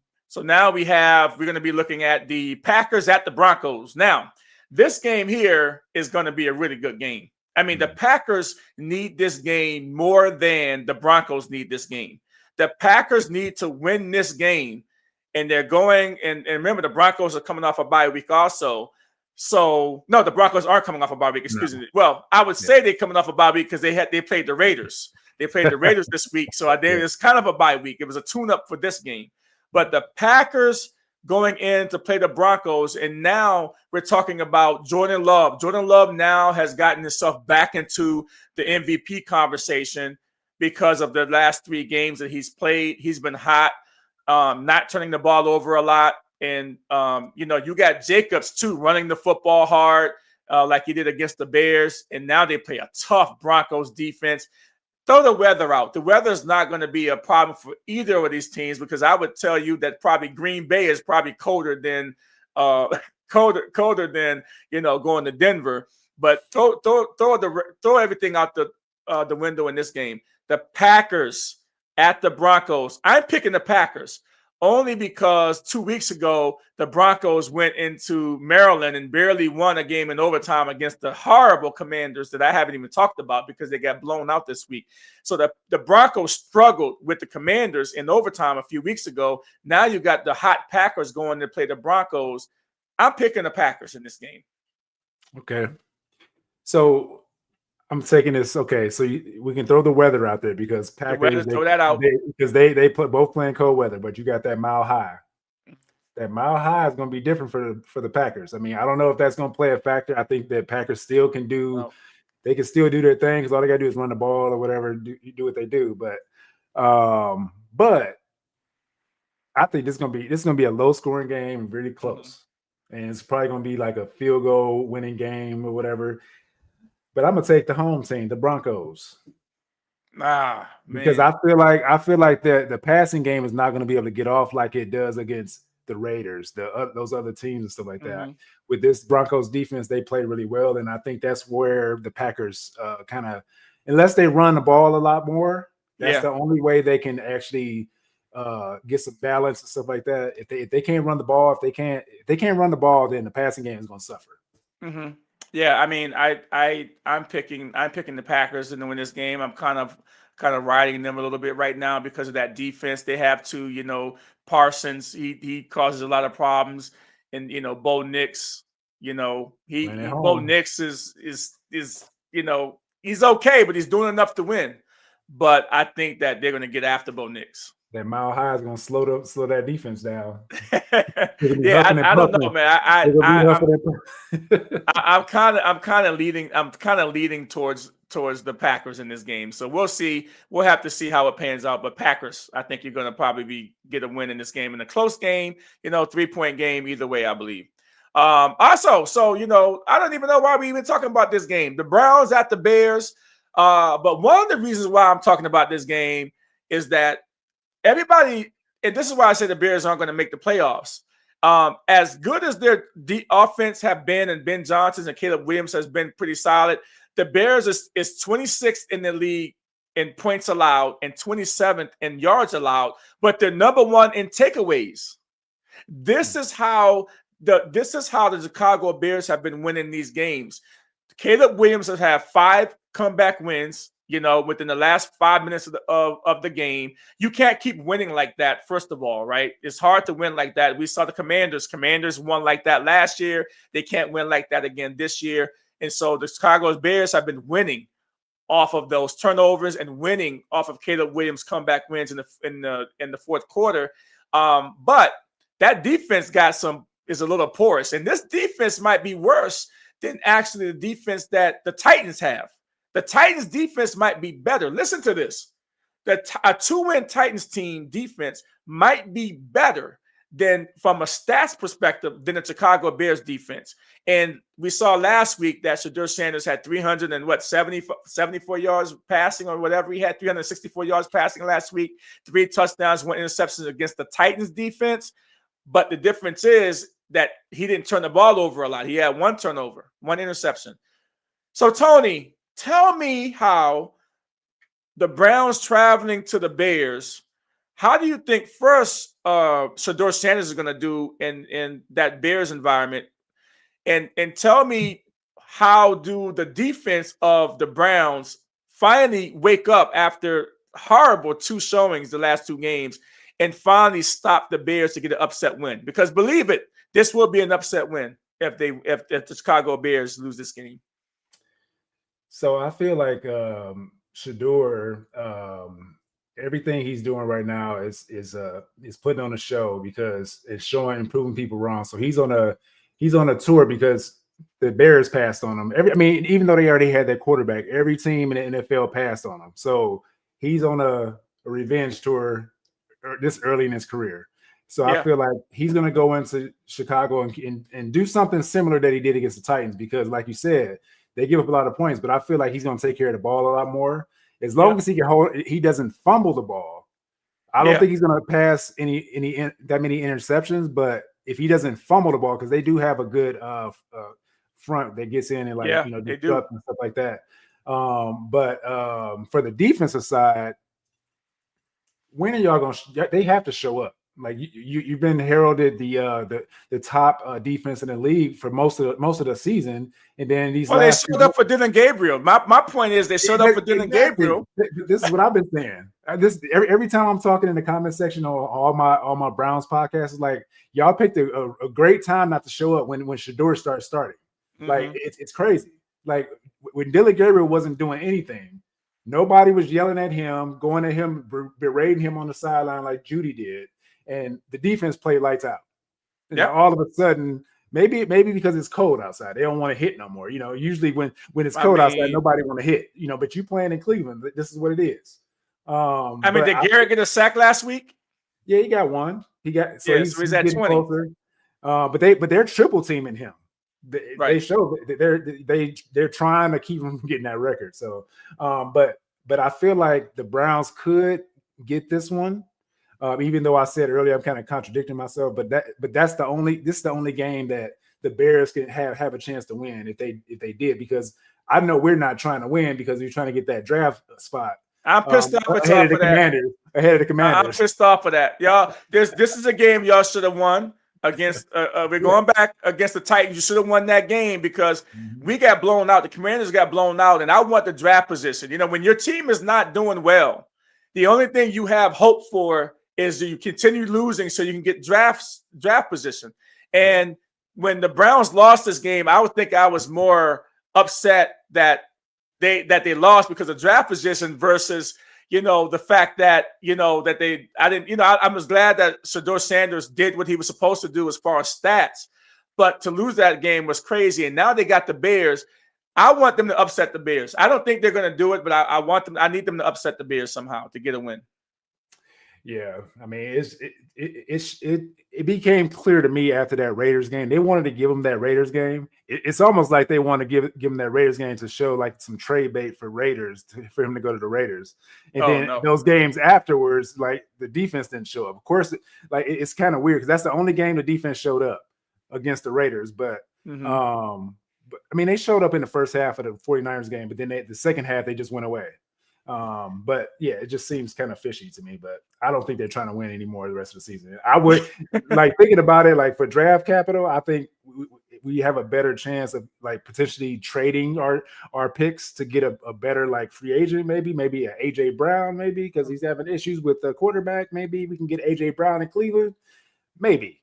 now we're going to be looking at the Packers at the Broncos. Now, this game here is going to be a really good game. I mean, the Packers need this game more than the Broncos need this game. The Packers need to win this game, and they're going. And remember, the Broncos are coming off a bye week also. So no, the Broncos aren't coming off a bye week. Excuse me. Well, I would say they're coming off a bye week because they played the Raiders. They played the Raiders this week, so it's kind of a bye week. It was a tune-up for this game, but the Packers going in to play the Broncos, and now we're talking about Jordan Love. Jordan Love now has gotten himself back into the MVP conversation because of the last 3 games that he's played. He's been hot, not turning the ball over a lot. And, you got Jacobs, too, running the football hard like he did against the Bears. And now they play a tough Broncos defense. throw the weather out. The weather is not going to be a problem for either of these teams, because I would tell you that probably Green Bay is probably colder than colder than going to Denver. But throw everything out the window in this game. The Packers at the Broncos. I'm picking the Packers only because 2 weeks ago the Broncos went into Maryland and barely won a game in overtime against the horrible Commanders that I haven't even talked about because they got blown out this week. So the Broncos struggled with the Commanders in overtime a few weeks ago. Now you got the hot Packers going to play the Broncos. I'm picking the Packers in this game. Okay. So I'm taking this. Okay, so we can throw the weather out there because Packers throw that out because they both playing cold weather, but you got that mile high. That mile high is going to be different for the Packers. I mean, I don't know if that's going to play a factor. I think that Packers still can do. They can still do their thing because all they got to do is run the ball or whatever. Do what they do, but I think this is going to be a low scoring game, really close, and it's probably going to be like a field goal winning game or whatever. But I'm gonna take the home team, the Broncos. Because I feel like the passing game is not going to be able to get off like it does against the Raiders, those other teams and stuff like that. With this Broncos defense, they play really well, and I think that's where the Packers kind of, unless they run the ball a lot more, that's the only way they can actually get some balance and stuff like that. If they can't run the ball, if they can't run the ball, then the passing game is going to suffer. Yeah, I mean, I'm picking the Packers to win this game. I'm kind of riding them a little bit right now because of that defense they have to. Parsons, he causes a lot of problems, and Bo Nix, Bo Nix is he's okay, but he's doing enough to win. But I think that they're going to get after Bo Nix. That mile high is going to slow that defense down. Yeah, I don't know, man. I'm kind of leading towards the Packers in this game. So we'll see. We'll have to see how it pans out. But Packers, I think you're going to probably get a win in this game, in a close game. 3-point game either way, I believe. Also, so I don't even know why we even talking about this game. The Browns at the Bears. But one of the reasons why I'm talking about this game is that everybody, and this is why I say the Bears aren't going to make the playoffs. As good as their offense have been, and Ben Johnson and Caleb Williams has been pretty solid, the Bears is 26th in the league in points allowed and 27th in yards allowed, but they're number one in takeaways. This is how the Chicago Bears have been winning these games. Caleb Williams has had 5 comeback wins, within the last 5 minutes of the game. You can't keep winning like that, first of all, right? It's hard to win like that. We saw the Commanders won like that last year. They can't win like that again this year. And so the Chicago Bears have been winning off of those turnovers and winning off of Caleb Williams' comeback wins in the fourth quarter. But that defense is a little porous. And this defense might be worse than actually the defense that the Titans have. The Titans defense might be better. Listen to this. A 2-win Titans team defense might be better than, from a stats perspective, than the Chicago Bears defense. And we saw last week that Shedeur Sanders had 74 yards passing or whatever. He had 364 yards passing last week, 3 touchdowns, 1 interception against the Titans defense. But the difference is that he didn't turn the ball over a lot. He had 1 turnover, 1 interception. So, Tony, tell me how the Browns traveling to the Bears, how do you think first Shedeur Sanders is going to do in that Bears environment? And tell me, how do the defense of the Browns finally wake up after horrible 2 showings the last 2 games and finally stop the Bears to get an upset win? Because believe it, this will be an upset win if the Chicago Bears lose this game. So I feel like Shedeur, everything he's doing right now is putting on a show because it's showing proving people wrong. So he's on a tour because the Bears passed on him. Even though they already had their quarterback, every team in the NFL passed on him. So he's on a revenge tour this early in his career. So I feel like he's going to go into Chicago and do something similar that he did against the Titans because, like you said, they give up a lot of points, but I feel like he's going to take care of the ball a lot more. As long as he can hold, he doesn't fumble the ball. I don't think he's going to pass that many interceptions, but if he doesn't fumble the ball, because they do have a good front that gets in and like disrupt and stuff like that. But for the defensive side, when are y'all going? They have to show up. Like you've been heralded the top defense in the league for most of the season, and then these. Well, they showed up for Dylan Gabriel. My point is they showed up for Dylan Gabriel. This is what I've been saying. Every time I'm talking in the comment section on all my Browns podcasts, is like y'all picked a great time not to show up when Shador starting. Like it's crazy. Like when Dylan Gabriel wasn't doing anything, nobody was yelling at him, going at him, berating him on the sideline like Judy did. And the defense played lights out. And all of a sudden, maybe because it's cold outside, they don't want to hit no more. Usually when it's cold outside, nobody want to hit. But you playing in Cleveland, this is what it is. Did Garrett get a sack last week? Yeah, he got one. He's at 20. Closer. But they're triple teaming him. They show that they're trying to keep him from getting that record. So, but I feel like the Browns could get this one. Even though I said earlier I'm kind of contradicting myself, but this is the only game that the Bears can have a chance to win if they did, because I know we're not trying to win because we're trying to get that draft spot. I'm pissed off ahead of the Commanders. I'm pissed off for that, y'all. This is a game y'all should have won against. We're going back against the Titans. You should have won that game because we got blown out. The Commanders got blown out, and I want the draft position. When your team is not doing well, the only thing you have hope for is that you continue losing so you can get draft position. And when the Browns lost this game, I would think I was more upset that they lost because of draft position versus, the fact that, I was glad that Shador Sanders did what he was supposed to do as far as stats, but to lose that game was crazy. And now they got the Bears. I want them to upset the Bears. I don't think they're going to do it, but I need them to upset the Bears somehow to get a win. Yeah, I mean, it became clear to me after that Raiders game. They wanted to give them that Raiders game. It's almost like they want to give them that Raiders game to show like some trade bait for for him to go to the Raiders. And those games afterwards, like the defense didn't show up. Of course, it's kind of weird because that's the only game the defense showed up against the Raiders. But I mean, they showed up in the first half of the 49ers game, but then the second half they just went away. But yeah, it just seems kind of fishy to me, but I don't think they're trying to win anymore the rest of the season. I would like thinking about it, like for draft capital, I think we have a better chance of like potentially trading our picks to get a better like free agent, maybe a AJ Brown, maybe because he's having issues with the quarterback. Maybe we can get AJ Brown in Cleveland. Maybe.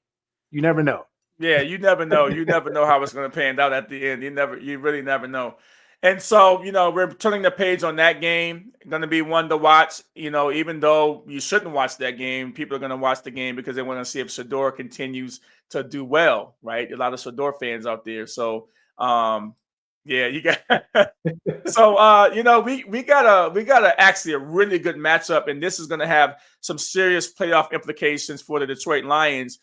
You never know. Yeah, you never know. You never know how it's going to pan out at the end. You really never know. And so, we're turning the page on that game. Going to be one to watch, even though you shouldn't watch that game. People are going to watch the game because they want to see if Shador continues to do well, right? A lot of Shador fans out there. So, yeah, you got so we got actually a really good matchup, and this is going to have some serious playoff implications for the Detroit Lions.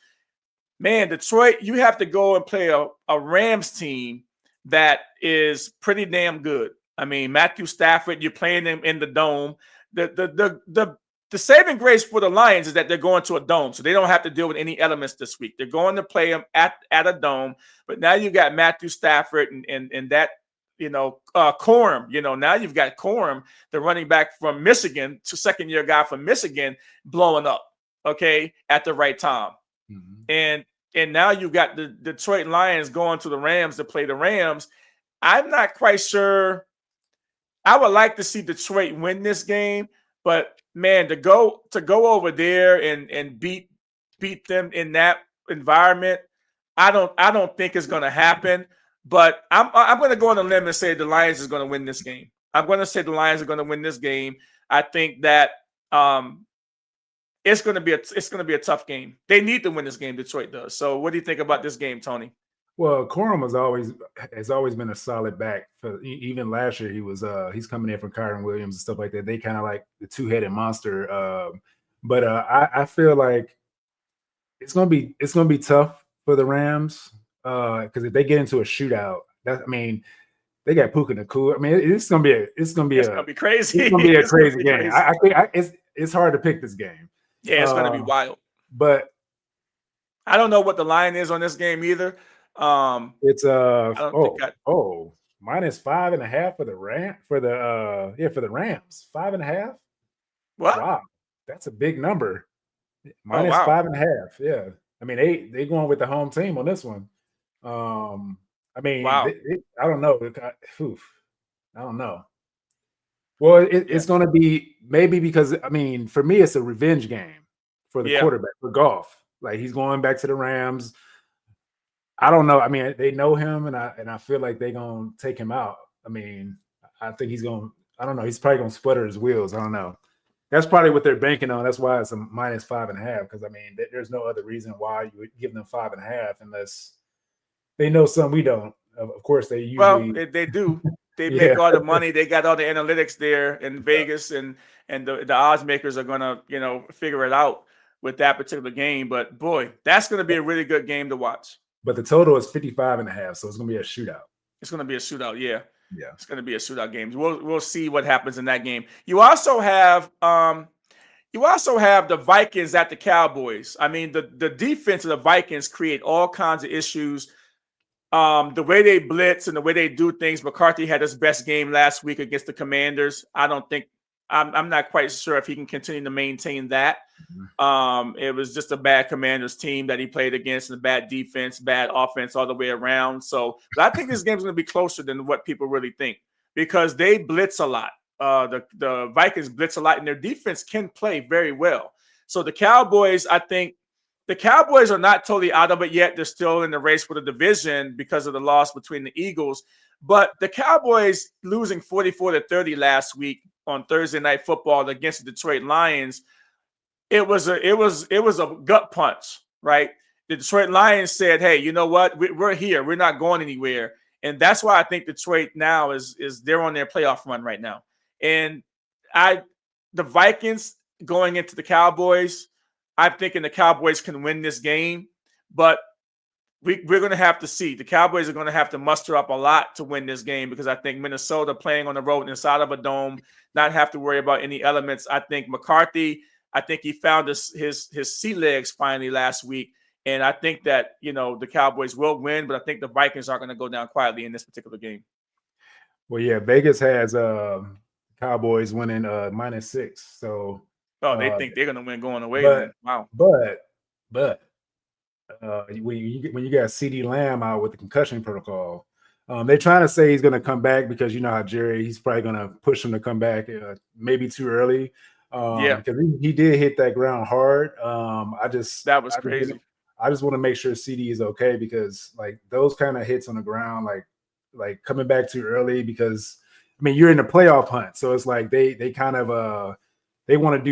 Man, Detroit, you have to go and play a Rams team that is pretty damn good. I mean, Matthew Stafford, you're playing them in the dome. The saving grace for the Lions is that they're going to a dome, so they don't have to deal with any elements this week. They're going to play them at a dome, but now you got Matthew Stafford and that, Corum. Now you've got Corum, the running back from Michigan, second-year guy from Michigan, blowing up, okay, at the right time. Mm-hmm. And now you've got the Detroit Lions going to the Rams to play the Rams. I'm not quite sure. I would like to see Detroit win this game, but man, to go over there and beat them in that environment, I don't think it's going to happen. But I'm going to go on a limb and say the Lions is going to win this game. I'm going to say the Lions are going to win this game. I think that it's going to be a tough game. They need to win this game. Detroit does. So, what do you think about this game, Tony? Well, Corum has always been a solid back. Even last year, he's coming in from Kyron Williams and stuff like that. They kind of like the two-headed monster. But I feel like it's gonna be tough for the Rams because if they get into a shootout, They got Puka Nakua. I mean, it's gonna be It's gonna be crazy. it's gonna be a It's gonna crazy be game. crazy. I think it's hard to pick this game. Yeah, it's gonna be wild. But I don't know what the line is on this game either. it's I don't think minus 5.5 for the for the Rams. 5.5. what? Wow, that's a big number. Oh Minus wow. 5.5. Yeah, I mean they going with the home team on this one. I mean, Wow. I don't know. I don't know. Well, it's going to be maybe because I mean, for me, it's a revenge game for the quarterback for Goff. Like he's going back to the Rams. I don't know. I mean, they know him, and I feel like they're gonna take him out. I mean, I think he's gonna. I don't know. He's probably gonna sputter his wheels. I don't know. That's probably what they're banking on. That's why it's a minus 5.5. Because I mean, there's no other reason why you would give them 5.5 unless they know something we don't. Of course, they usually. Well, they do. They make all the money. They got all the analytics there in Vegas, and the odds makers are gonna figure it out with that particular game. But boy, that's gonna be a really good game to watch. But the total is 55.5, so it's gonna be a shootout. It's gonna be a shootout. Yeah. Yeah. It's gonna be a shootout game. We'll see what happens in that game. You also have the Vikings at the Cowboys. I mean, the defense of the Vikings create all kinds of issues. The way they blitz and the way they do things. McCarthy had his best game last week against the Commanders. I'm not quite sure if he can continue to maintain that. It was just a bad Commanders team that he played against, and a bad defense, bad offense all the way around. So, but I think this game's going to be closer than what people really think because they blitz a lot. The Vikings blitz a lot, and their defense can play very well. So the Cowboys, I think, the Cowboys are not totally out of it yet. They're still in the race for the division because of the loss between the Eagles. But the Cowboys losing 44-30 last week on Thursday Night Football against the Detroit Lions, it was a gut punch, right? The Detroit Lions said, "Hey, you know what? We're here. We're not going anywhere." And that's why I think Detroit now is they're on their playoff run right now. And the Vikings going into the Cowboys, I'm thinking the Cowboys can win this game, but we're going to have to see. The Cowboys are going to have to muster up a lot to win this game because I think Minnesota playing on the road inside of a dome, not have to worry about any elements. I think McCarthy, he found his sea legs finally last week, and I think that the Cowboys will win, but I think the Vikings aren't going to go down quietly in this particular game. Well, yeah, Vegas has Cowboys winning -6. So. They think they're going to win going away. Wow. But when you got CD Lamb out with the concussion protocol, they're trying to say he's going to come back because you know how Jerry, he's probably going to push him to come back maybe too early. Because he did hit that ground hard. That was crazy. I just want to make sure CD is okay because like those kind of hits on the ground, like coming back too early because I mean you're in the playoff hunt, so it's like they kind of they want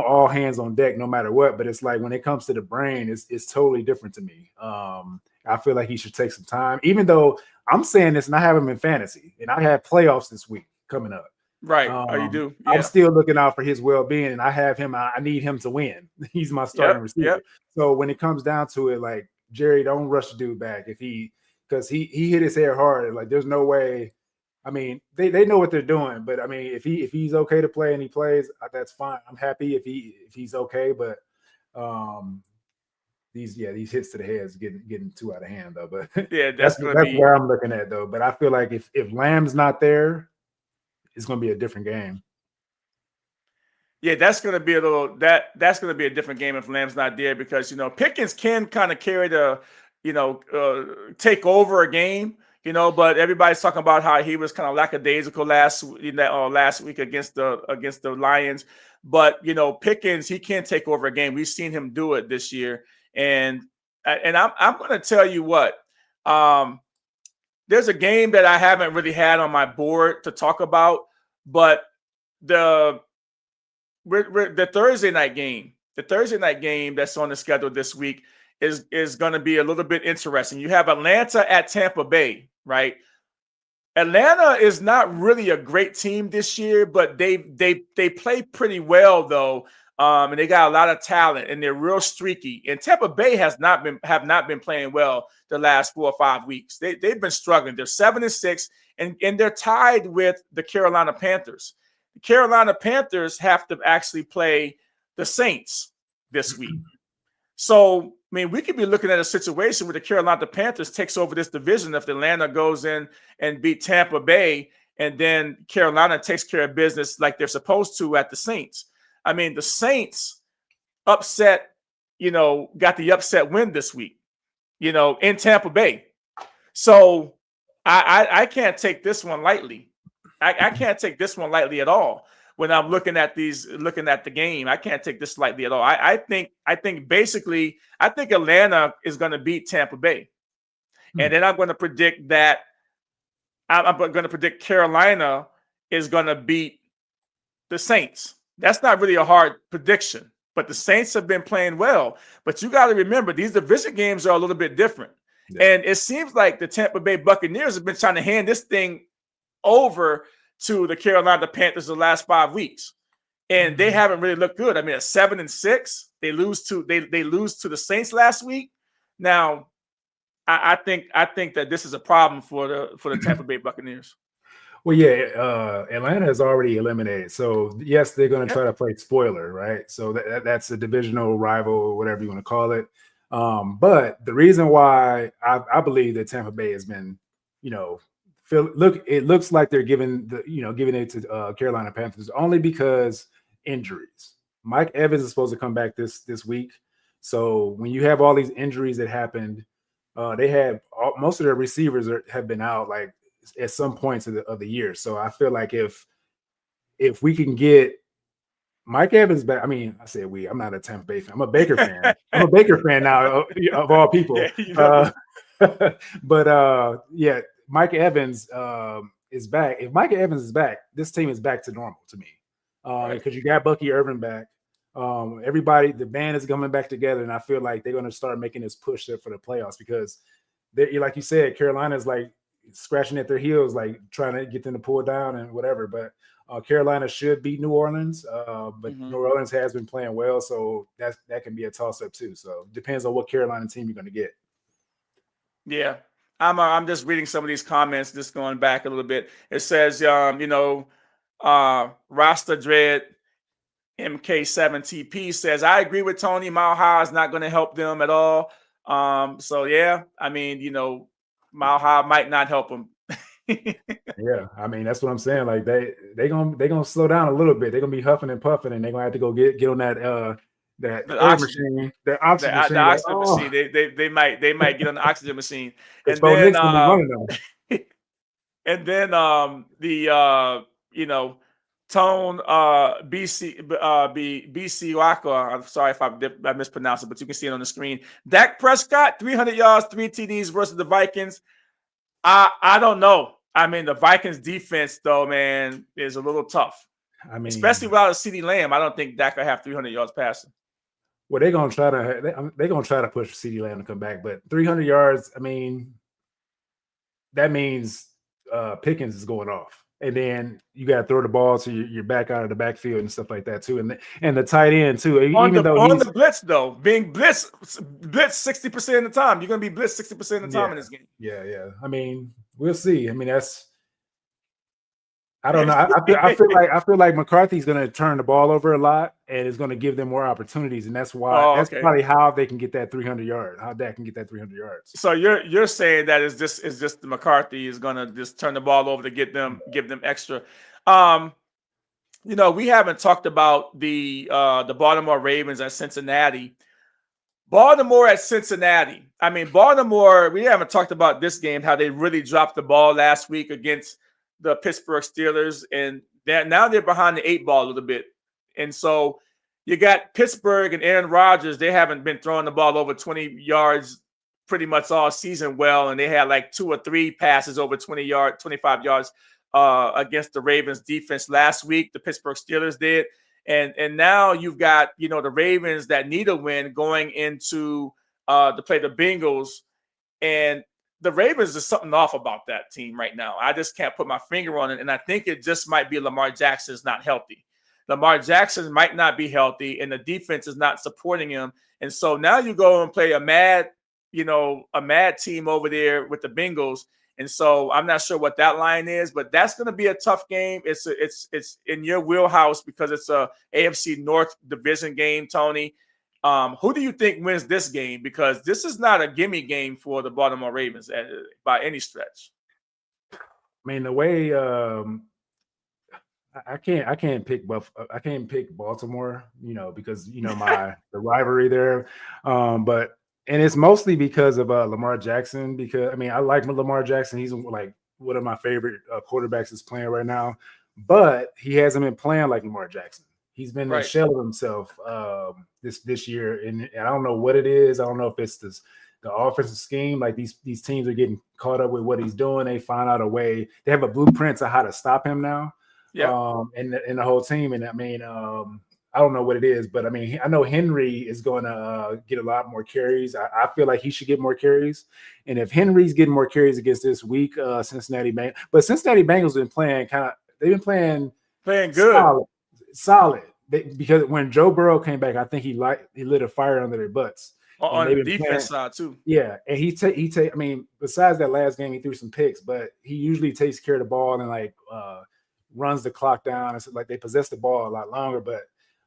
all hands on deck no matter what. But it's like when it comes to the brain, it's totally different to me. I feel like he should take some time, even though I'm saying this and I have him in fantasy and I have playoffs this week coming up. Right. You do. Yeah. I'm still looking out for his well-being and I have him. I need him to win. He's my starting receiver. Yep. So when it comes down to it, like Jerry, don't rush the dude back because he hit his head hard. Like there's no way. I mean, they know what they're doing, but I mean, if he's okay to play and he plays, that's fine. I'm happy if he's okay, but these hits to the head is getting too out of hand though. But yeah, that's where I'm looking at though. But I feel like if Lamb's not there, it's going to be a different game. Yeah, that's going to be that's going to be a different game if Lamb's not there because Pickens can kind of carry the take over a game. But everybody's talking about how he was kind of lackadaisical last week against the Lions. But Pickens, he can take over a game. We've seen him do it this year, and I'm going to tell you what. There's a game that I haven't really had on my board to talk about, but the Thursday night game, that's on the schedule this week is going to be a little bit interesting. You have Atlanta at Tampa Bay, right? Atlanta is not really a great team this year, but they play pretty well though, and they got a lot of talent and they're real streaky. And Tampa Bay have not been playing well the last 4 or 5 weeks. They've been struggling. They're 7-6, and they're tied with the Carolina Panthers. The Carolina Panthers have to actually play the Saints this week. So, I mean, we could be looking at a situation where the Carolina Panthers takes over this division if Atlanta goes in and beat Tampa Bay, and then Carolina takes care of business like they're supposed to at the Saints. I mean, the Saints got the upset win this week, in Tampa Bay. So I can't take this one lightly. I can't take this one lightly at all. When I'm looking at the game, I can't take this lightly at all. I think Atlanta is going to beat Tampa Bay, and then I'm going to predict that I'm going to predict Carolina is going to beat the Saints. That's not really a hard prediction, but the Saints have been playing well. But you got to remember, these division games are a little bit different, and it seems like the Tampa Bay Buccaneers have been trying to hand this thing over to the Carolina Panthers the last 5 weeks, and they haven't really looked good. I mean, at 7-6, they lose to the Saints last week. Now, I think that this is a problem for the Tampa Bay Buccaneers. Well, yeah, Atlanta is already eliminated, so yes, they're going to try to play spoiler, right? So that's a divisional rival, or whatever you want to call it. But the reason why I believe that Tampa Bay has been, it looks like they're giving it to Carolina Panthers only because injuries. Mike Evans is supposed to come back this week, so when you have all these injuries that happened, they had most of their receivers have been out like at some points of the year. So I feel like if we can get Mike Evans back, I mean, I said I'm not a Tampa Bay fan. I'm a Baker fan. I'm a Baker fan now of all people. But Mike Evans is back. If Mike Evans is back, this team is back to normal to me. Because you got Bucky Irvin back. Everybody, the band is coming back together, and I feel like they're going to start making this push there for the playoffs because like you said, Carolina's like scratching at their heels, like trying to get them to pull down and whatever. But Carolina should beat New Orleans, but New Orleans has been playing well, so that can be a toss-up too. So depends on what Carolina team you're going to get. Yeah, I'm just reading some of these comments, just going back a little bit. It says, Rasta Dread MK7TP says, I agree with Tony. Mile High is not going to help them at all. So yeah, I mean, Mile High might not help them. Yeah, I mean, that's what I'm saying. Like they gonna slow down a little bit. They're gonna be huffing and puffing, and they're gonna have to go get on that oxygen machine. The oxygen machine. They might get on the oxygen machine. And then Tone BC Waka. I'm sorry if I mispronounced it, but you can see it on the screen. Dak Prescott, 300 yards, 3 TDs versus the Vikings. I don't know. I mean, the Vikings defense, though, man, is a little tough. I mean, especially without a CeeDee Lamb, I don't think Dak will have 300 yards passing. Well, they're gonna try to push CeeDee Lamb to come back, but 300 yards. I mean, that means Pickens is going off, and then you got to throw the ball to your back out of the backfield and stuff like that too, and the tight end too. On the blitz though, being blitzed 60% of the time, you're gonna be blitzed 60% of the time in this game. Yeah. I mean, we'll see. I mean, I don't know. I feel like McCarthy's going to turn the ball over a lot, and is going to give them more opportunities, and that's why. That's probably how they can get that 300 yards. How Dak can get that 300 yards. So you're saying that is just the McCarthy is going to just turn the ball over to give them extra. We haven't talked about the Baltimore Ravens at Cincinnati. Baltimore at Cincinnati. I mean, Baltimore. We haven't talked about this game. How they really dropped the ball last week against the Pittsburgh Steelers, and now they're behind the 8 ball a little bit. And so you got Pittsburgh and Aaron Rodgers. They haven't been throwing the ball over 20 yards pretty much all season well, and they had like 2 or 3 passes over 25 yards against the Ravens defense last week. The Pittsburgh Steelers did. And now you've got, the Ravens that need a win going into to play the Bengals. And the Ravens, is something off about that team right now. I just can't put my finger on it. And I think it just might be Lamar Jackson's not healthy. Lamar Jackson might not be healthy, and the defense is not supporting him. And so now you go and play a mad team over there with the Bengals, And so I'm not sure what that line is, but that's going to be a tough game. It's in your wheelhouse because it's a AFC North division game, Tony. Who do you think wins this game? Because this is not a gimme game for the Baltimore Ravens by any stretch. I mean, the way I can't pick Baltimore, because the rivalry there. But it's mostly because of Lamar Jackson. Because I mean, I like Lamar Jackson. He's like one of my favorite quarterbacks that's playing right now. But he hasn't been playing like Lamar Jackson. He's been in a shell of himself this year, and I don't know what it is. I don't know if it's the offensive scheme. Like these teams are getting caught up with what he's doing. They find out a way. They have a blueprint to how to stop him now. Yeah. And the whole team. And I mean, I don't know what it is, but I mean, I know Henry is going to get a lot more carries. I feel like he should get more carries. And if Henry's getting more carries against this weak Cincinnati Bengals, but Cincinnati Bengals have been playing they've been playing good, solid. Because when Joe Burrow came back, I think he lit a fire under their butts. On the defense side too. Yeah, and he I mean, besides that last game, he threw some picks, but he usually takes care of the ball and like runs the clock down. It's like they possess the ball a lot longer, but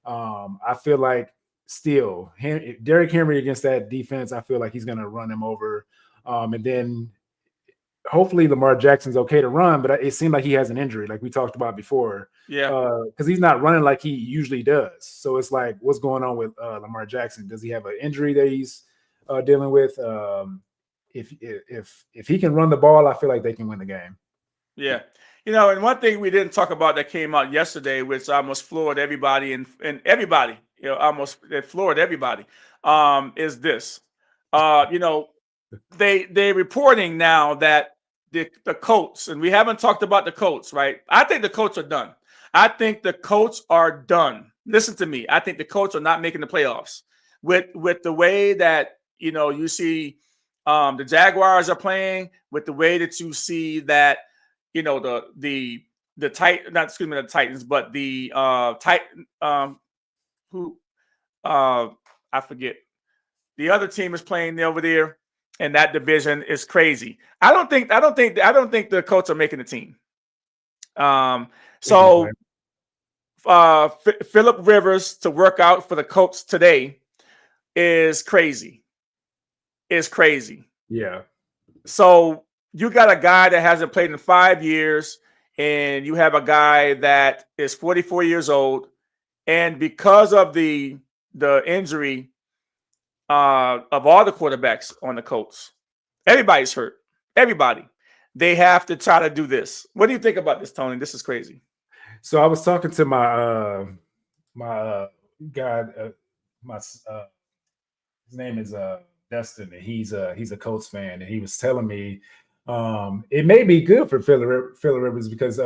I feel like still Derrick Henry against that defense, I feel like he's going to run him over. And then hopefully Lamar Jackson's okay to run, but it seemed like he has an injury like we talked about before. Yeah. Because he's not running like he usually does. So it's like, what's going on with Lamar Jackson? Does he have an injury that he's dealing with? If he can run the ball, I feel like they can win the game. Yeah. And one thing we didn't talk about that came out yesterday, which almost floored everybody and everybody, almost it floored everybody, is this. They're reporting now that the Colts, and we haven't talked about the Colts, right? I think the Colts are done. I think the Colts are done. Listen to me. I think the Colts are not making the playoffs with the way that, you see the Jaguars are playing, with the way that you see that, the Titans, but the I forget. The other team is playing over there, and that division is crazy. I don't think the Colts are making the team. So Phillip Rivers to work out for the Colts today is crazy. Yeah. So you got a guy that hasn't played in 5 years, and you have a guy that is 44 years old, and because of the injury of all the quarterbacks on the Colts, everybody's hurt. Everybody. They have to try to do this. What do you think about this, Tony? This is crazy. So I was talking to my guy, his name is Dustin, and he's a Colts fan, and he was telling me it may be good for Phillip Rivers because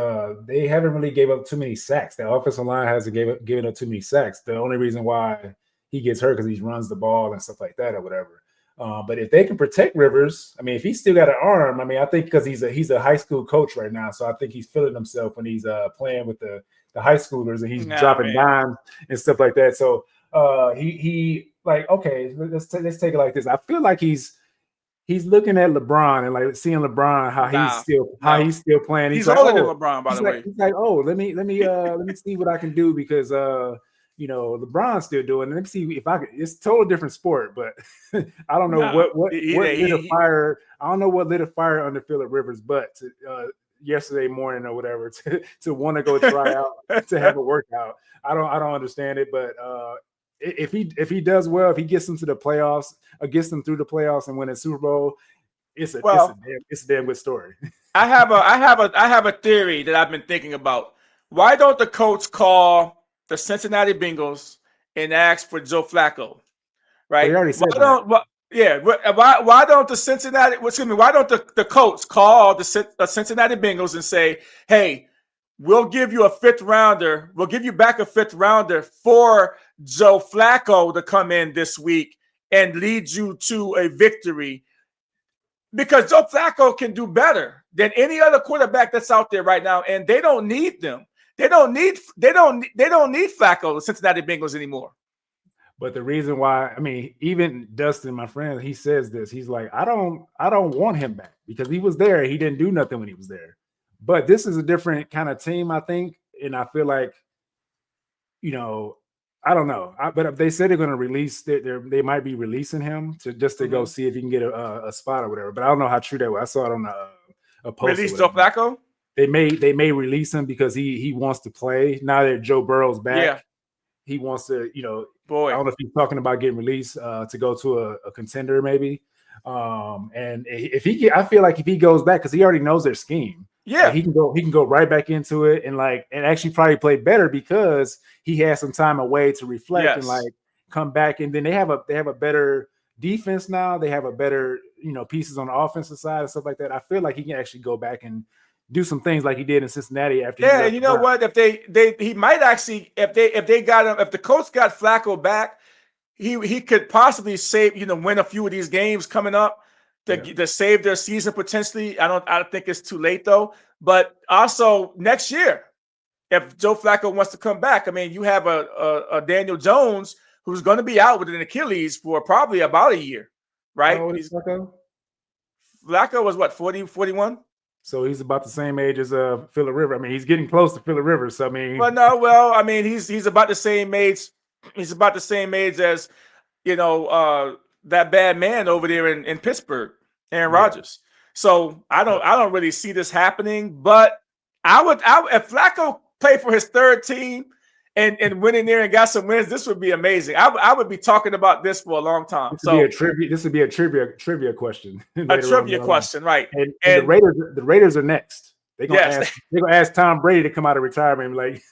they haven't really gave up too many sacks. The offensive line hasn't given up too many sacks. The only reason why he gets hurt because he runs the ball and stuff like that or whatever. But if they can protect Rivers, I mean, if he's still got an arm, I mean, I think because he's a high school coach right now, so I think he's feeling himself when he's playing with the high schoolers and he's dropping dimes and stuff like that. So he like, okay, let's take it like this. I feel like he's looking at LeBron and like seeing LeBron he's still playing. He's older than LeBron, by the way. He's like, oh, let me see what I can do because LeBron's still doing it. Let me see if I can. It's a total different sport, but I don't know what lit a fire. I don't know what lit a fire under Phillip Rivers' butt yesterday morning or whatever to want to go try out to have a workout. I don't understand it, but if he does well, if he gets them to the playoffs, or gets them through the playoffs and win a Super Bowl, it's a damn good story. I have a theory that I've been thinking about. Why don't the Colts call the Cincinnati Bengals and ask for Joe Flacco? Right? They already said why don't the Cincinnati? Why don't the Colts call the Cincinnati Bengals and say, "Hey, we'll give you a fifth rounder. We'll give you back a fifth rounder for Joe Flacco to come in this week and lead you to a victory." Because Joe Flacco can do better than any other quarterback that's out there right now, and they don't need them. They don't need Flacco, the Cincinnati Bengals, anymore. But the reason why, I mean, even Dustin, my friend, he says this. He's like, I don't want him back because he was there. He didn't do nothing when he was there. But this is a different kind of team, I think. And I feel like, you know, I don't know. But if they said they're going to release, they might be releasing him to go see if he can get a spot or whatever. But I don't know how true that was. I saw it on a post. Release Joe Flacco? They may release him because he wants to play now that Joe Burrow's back. Yeah. He wants to, you know, Boy. I don't know if he's talking about getting released to go to a contender maybe. And if I feel like if he goes back, because he already knows their scheme. Yeah, like he can go right back into it and actually probably play better because he has some time away to reflect and like come back. And then they have a better defense now. They have a better, you know, pieces on the offensive side and stuff like that. I feel like he can actually go back and do some things like he did in Cincinnati after. Yeah, and you know what? If he might actually, if they got him, if the coach got Flacco back, he could possibly save, you know, win a few of these games coming up to save their season potentially. I don't think it's too late though. But also next year, if Joe Flacco wants to come back, I mean, you have a Daniel Jones who's going to be out with an Achilles for probably about a year, right? How old is Flacco? Flacco was what, 40, 41? So he's about the same age as Phillip Rivers. I mean, he's getting close to Phillip Rivers. So I mean, I mean, he's about the same age. He's about the same age as, you know, that bad man over there in Pittsburgh, Aaron Rodgers. So I don't really see this happening. But I would if Flacco played for his third team and went in there and got some wins, this would be amazing. I would be talking about this for a long time. This would be a trivia question. A trivia question, right? And the Raiders are next. They're gonna ask Tom Brady to come out of retirement. Like,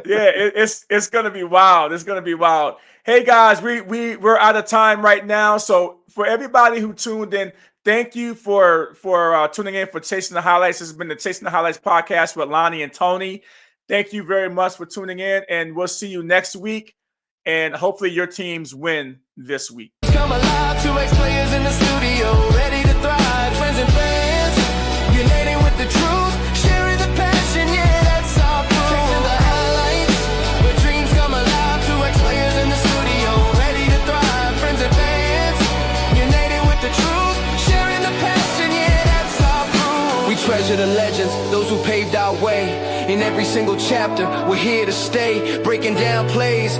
yeah, it's gonna be wild. It's gonna be wild. Hey guys, we're out of time right now. So for everybody who tuned in, thank you for tuning in for Chasing the Highlights. This has been the Chasing the Highlights podcast with Lonnie and Tony. Thank you very much for tuning in, and we'll see you next week. And hopefully your teams win this week. Come alive, two ex-players in the studio, ready to thrive. Friends and fans, united with the truth, sharing the passion, yeah, that's our proof. Chasing the highlights, where dreams come alive. Two ex-players in the studio, ready to thrive. Friends and fans, united with the truth, sharing the passion, yeah, that's our proof. We treasure the legends, those who paved our way. In every single chapter, we're here to stay, breaking down plays.